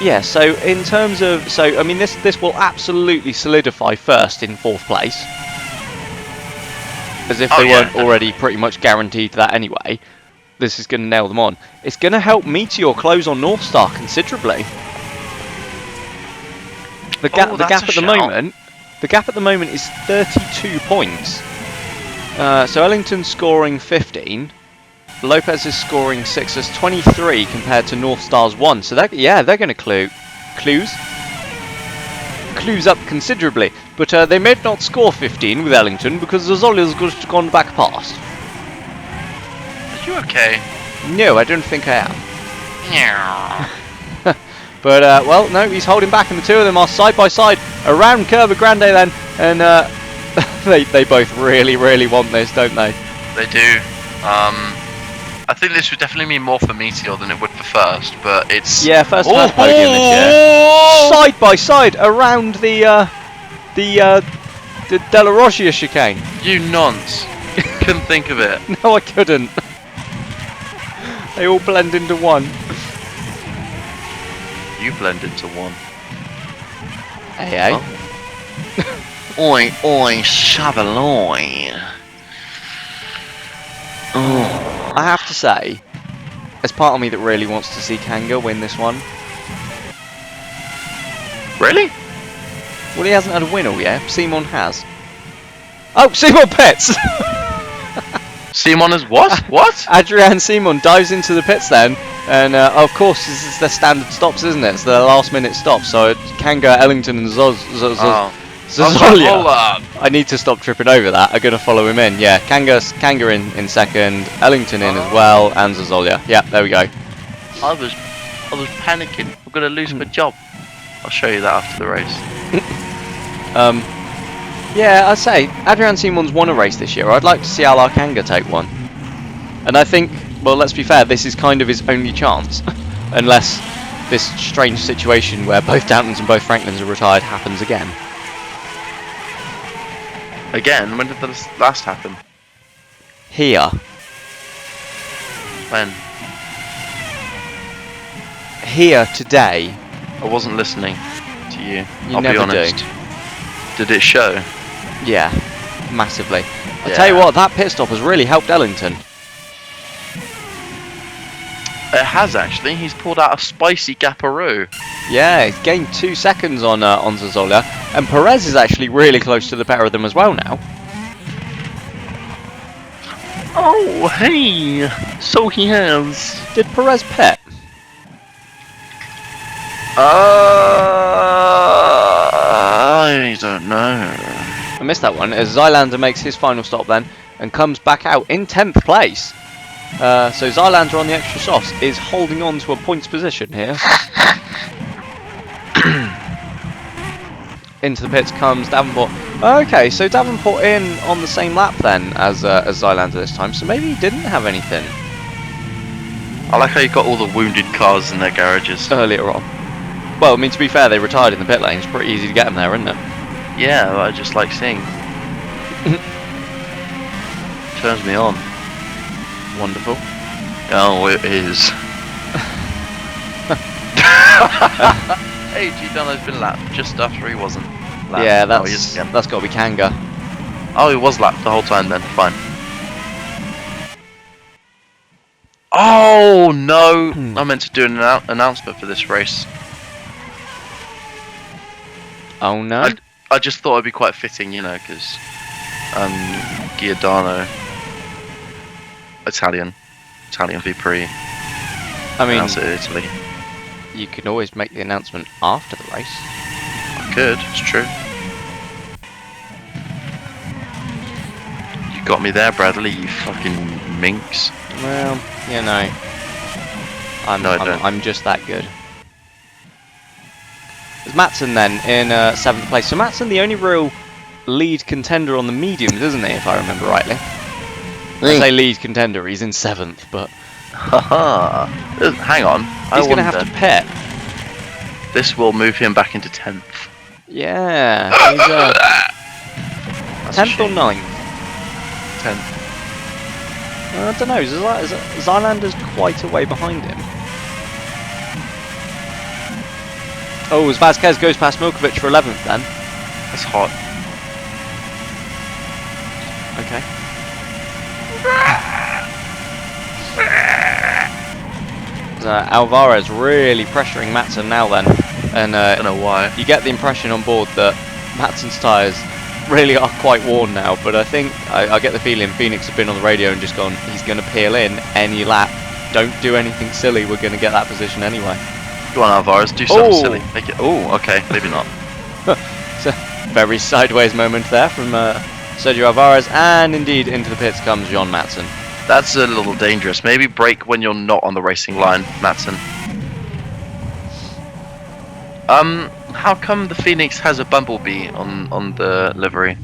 yeah. So in terms of, I mean, this will absolutely solidify first in 4th place, as if they weren't already pretty much guaranteed that anyway. This is going to nail them on. It's going to help Meteor close on North Star considerably. The gap Oh, that's a at the gap at the moment is 32 points. So Ellington's scoring 15. Lopez is scoring 6. There's 23 compared to North Star's 1. So they're going to clues up considerably. But they may not score 15 with Ellington because Zazolia's gone back past. Are you okay? No, I don't think I am. Yeah. But, well, no, he's holding back, and the two of them are side by side around Curva Grande then, and they both really, really want this, don't they? They do. I think this would definitely mean more for Meteor than it would for First, but it's... Yeah, First has podium this year. Side by side around the Della Roggia chicane. You nonce. Couldn't think of it. No, I couldn't. They all blend into one. You blend into one. Hey, Oh. Oi, oi, Savaloy. Oh. I have to say, there's part of me that really wants to see Kanga win this one. Really? Well, he hasn't had a win all yet. Simon has. Oh, Simon pits! Simon is what? What? Adrian Simon dives into the pits then, and of course this is their standard stops, isn't it? It's their last minute stops, so Kanga, Ellington and Zazolia. Hold up. I need to stop tripping over that. I'm going to follow him in. Yeah, Kanga in second, Ellington in as well, and Zazolia. Yeah, there we go. I was panicking. I'm going to lose my job. I'll show you that after the race. Yeah, I'd say Adrian Simon's won a race this year. I'd like to see Alar Kanga take one. And I think, well, let's be fair, this is kind of his only chance. Unless this strange situation where both Downtons and both Franklins are retired happens again. Again? When did this last happen? Here. When? Here today. I wasn't listening to you. You I'll be never honest. do. Did it show? Yeah, massively. I'll Yeah. tell you what, that pit stop has really helped Ellington. It has actually. He's pulled out a spicy Gaparoo. Yeah, he's gained 2 seconds on Zazolia, and Perez is actually really close to the pair of them as well now. Oh, hey! So he has. Did Perez pit? I don't know. I missed that one, as Zylander makes his final stop then, and comes back out in 10th place. So Zylander on the extra softs is holding on to a points position here. Into the pits comes Davenport. Okay, so Davenport in on the same lap then as Zylander this time, so maybe he didn't have anything I like how you got all the wounded cars in their garages. earlier on. Well, I mean, to be fair, they retired in the pit lane. It's pretty easy to get them there, isn't it? Yeah, I just like seeing. Turns me on. Wonderful. Oh, it is. Hey, Giordano's been lapped just after he wasn't lapped. Yeah, Oh, he is again. that's got to be Kanga. Oh, he was lapped the whole time then. Fine. Oh no! I meant to do an announcement for this race. Oh no. I just thought it'd be quite fitting, you know, because Giordano, Italian V-Prix. I mean, Announce it in Italy. you can always make the announcement after the race. I could. It's true. You got me there, Bradley. You fucking minx. Well, you know, I'm just that good. There's Matson then in 7th place. So Matson, the only real lead contender on the mediums, isn't he? If I remember rightly. I say lead contender. He's in 7th, but Haha. Hang on. he's going to have to pit. This will move him back into 10th. Yeah, he's 10th or 9th. 10th. I don't know. Zylander's quite a way behind him. Oh, as Vasquez goes past Milkovic for 11th then. That's hot. Okay. Alvarez really pressuring Matson now then. And I don't know why. you get the impression on board that Matson's tyres really are quite worn now, but I think I get the feeling Phoenix have been on the radio and just gone, he's going to peel in any lap. Don't do anything silly. We're going to get that position anyway. Go on, Alvarez, do something silly. Make it. Oh, okay, maybe not. It's a very sideways moment there from Sergio Alvarez, and indeed into the pits comes John Matson. That's a little dangerous. Maybe brake when you're not on the racing line, Matson. How come the Phoenix has a bumblebee on the livery?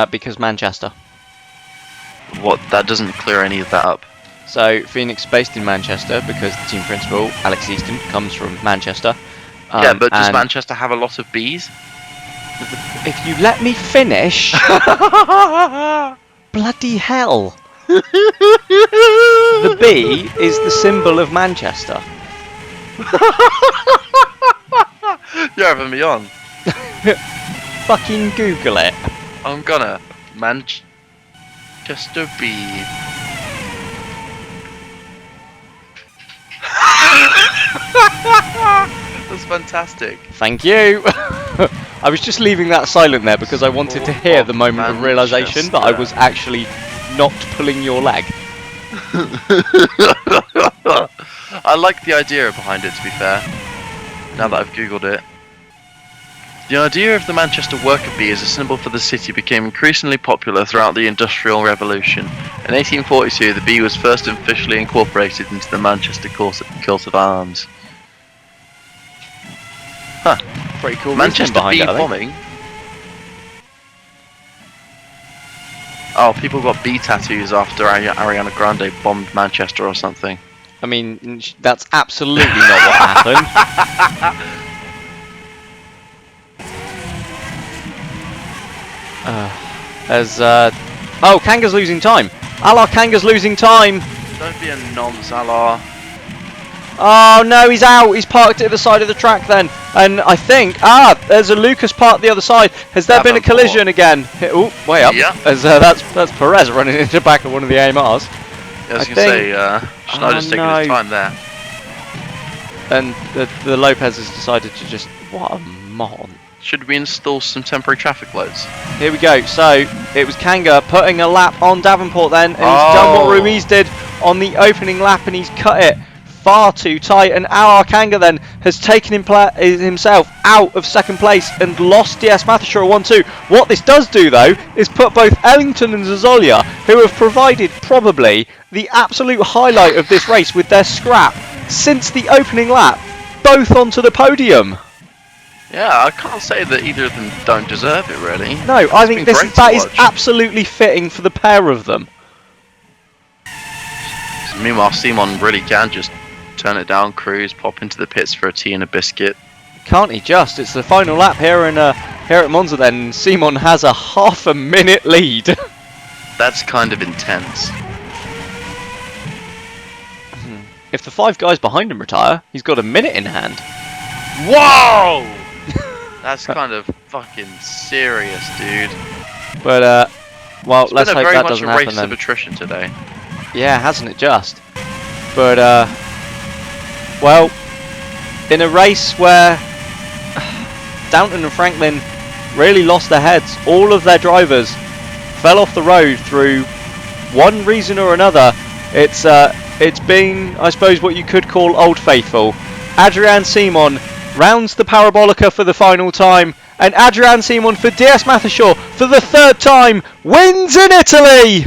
Because Manchester. What? That doesn't clear any of that up. So Phoenix based in Manchester because the team principal Alex Easton comes from Manchester. Yeah, but does Manchester have a lot of bees? If you let me finish, bloody hell! The bee is the symbol of Manchester. You're having me on. Fucking Google it. I'm gonna. Manchester bee. That's fantastic. Thank you. I was just leaving that silent there because I wanted to hear the moment of realization that I was actually not pulling your leg. I like the idea behind it, to be fair. Now that I've googled it. The idea of the Manchester worker bee as a symbol for the city became increasingly popular throughout the Industrial Revolution. In 1842, the bee was first officially incorporated into the Manchester coat of arms. Huh. Pretty cool. Manchester bee bombing. Oh, people got bee tattoos after Ariana Grande bombed Manchester or something. I mean, that's absolutely not what happened. Oh, Kanga's losing time. Allah, Kanga's losing time. Don't be a nonce, Allah. Oh no, he's out. He's parked at the side of the track then. And I think, there's a Lucas parked the other side. Has there been a collision again? Oh, way up. Yeah. As, that's Perez running into the back of one of the AMRs. Yeah, I was going to say, Schneider's taking his time there. And the Lopez has decided to just... What a mon. Should we install some temporary traffic lights? Here we go. So, it was Kanga putting a lap on Davenport then. And he's done what Ruiz did on the opening lap and he's cut it far too tight. And our Kanga then has taken himself out of second place and lost DS Matheshaw 1-2. What this does do though is put both Ellington and Zazolia, who have provided probably the absolute highlight of this race with their scrap since the opening lap, both onto the podium. Yeah, I can't say that either of them don't deserve it really. No, I think that is absolutely fitting for the pair of them. So meanwhile, Simon really can just turn it down, cruise, pop into the pits for a tea and a biscuit. Can't he just? It's the final lap here at Monza then. Simon has a half a minute lead. That's kind of intense. If the 5 guys behind him retire, he's got a minute in hand. Whoa! That's kind of fucking serious, dude. But, well, it's let's hope that doesn't happen then. It's been a very much a race of attrition today. Yeah, hasn't it just? But, well, in a race where Downton and Franklin really lost their heads, all of their drivers fell off the road through one reason or another. It's been, I suppose, what you could call Old Faithful. Adrian Simon rounds the Parabolica for the final time, and Adrian Simon for DS Matheshaw for the 3rd time wins in Italy!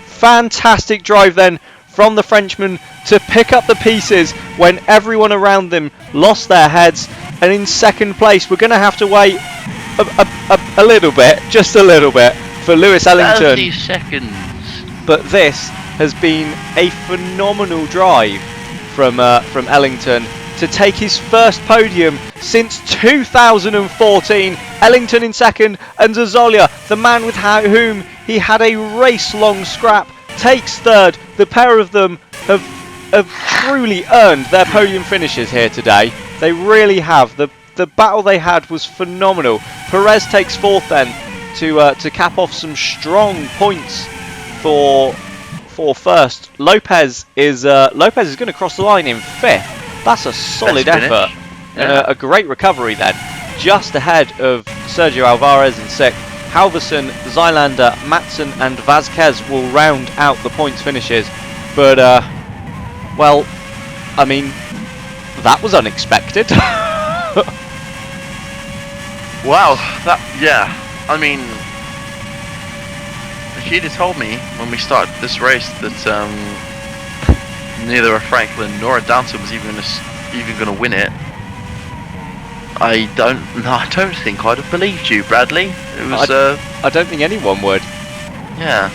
Fantastic drive then from the Frenchman to pick up the pieces when everyone around them lost their heads, and in 2nd place we're going to have to wait a little bit, just a little bit, for Lewis Ellington. 30 seconds. But this has been a phenomenal drive from Ellington to take his first podium since 2014. Ellington in 2nd, and Zazolia, the man with whom he had a race-long scrap, takes 3rd. The pair of them have truly earned their podium finishes here today. They really have. The battle they had was phenomenal. Perez takes 4th then to cap off some strong points for for first. Lopez is going to cross the line in 5th. That's a solid effort. Yeah. A great recovery then. Just ahead of Sergio Alvarez in 6th. Halverson, Zylander, Matson and Vazquez will round out the points finishes. But, well, I mean, that was unexpected. Wow, yeah. I mean, if you'd have told me when we started this race that neither a Franklin nor a Downton was even going to win it, I don't think I'd have believed you, Bradley. It was. I don't think anyone would. Yeah,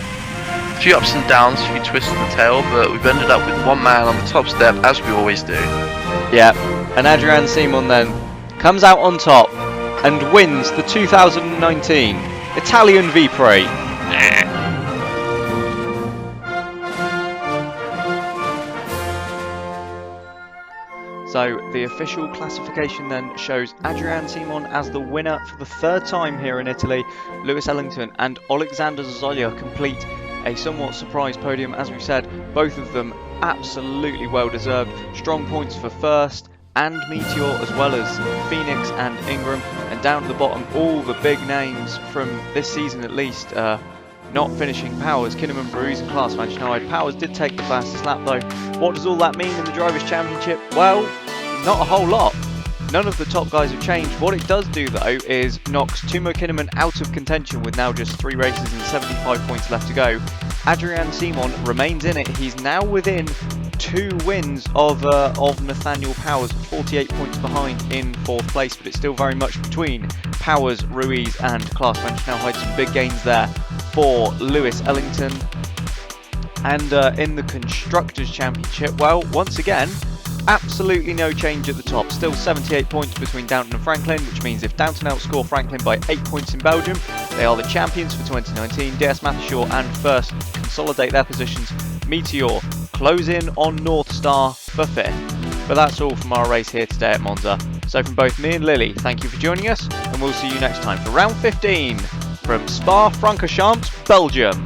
a few ups and downs, a few twists of the tail, but we've ended up with one man on the top step, as we always do. Yeah, and Adrian Simon then comes out on top and wins the 2019 Italian V-Prix. So the official classification then shows Adrian Simon as the winner for the 3rd time here in Italy. Lewis Ellington and Alexander Zoya complete a somewhat surprise podium. As we've said, both of them absolutely well deserved. Strong points for first and Meteor, as well as Phoenix and Ingram. And down at the bottom, all the big names from this season at least, not finishing. Powers, Kinnaman, Ruiz and Klaas van Schneider. Powers did take the fastest lap though. What does all that mean in the Drivers' Championship? Well, not a whole lot. None of the top guys have changed. What it does do though is knocks Timo Kinnaman out of contention with now just 3 races and 75 points left to go. Adrian Simon remains in it. He's now within 2 wins of Nathaniel Powers, 48 points behind in 4th place, but it's still very much between Powers, Ruiz and Klaas van Schnelheid. Some big gains there for Lewis Ellington. And in the Constructors' Championship, well, once again, absolutely no change at the top. Still 78 points between Downton and Franklin, which means if Downton outscore Franklin by 8 points in Belgium, they are the champions for 2019. DS Mathishaw and First consolidate their positions. Meteor close in on North Star for 5th. But that's all from our race here today at Monza. So from both me and Lily, thank you for joining us, and we'll see you next time for round 15 from Spa-Francorchamps, Belgium.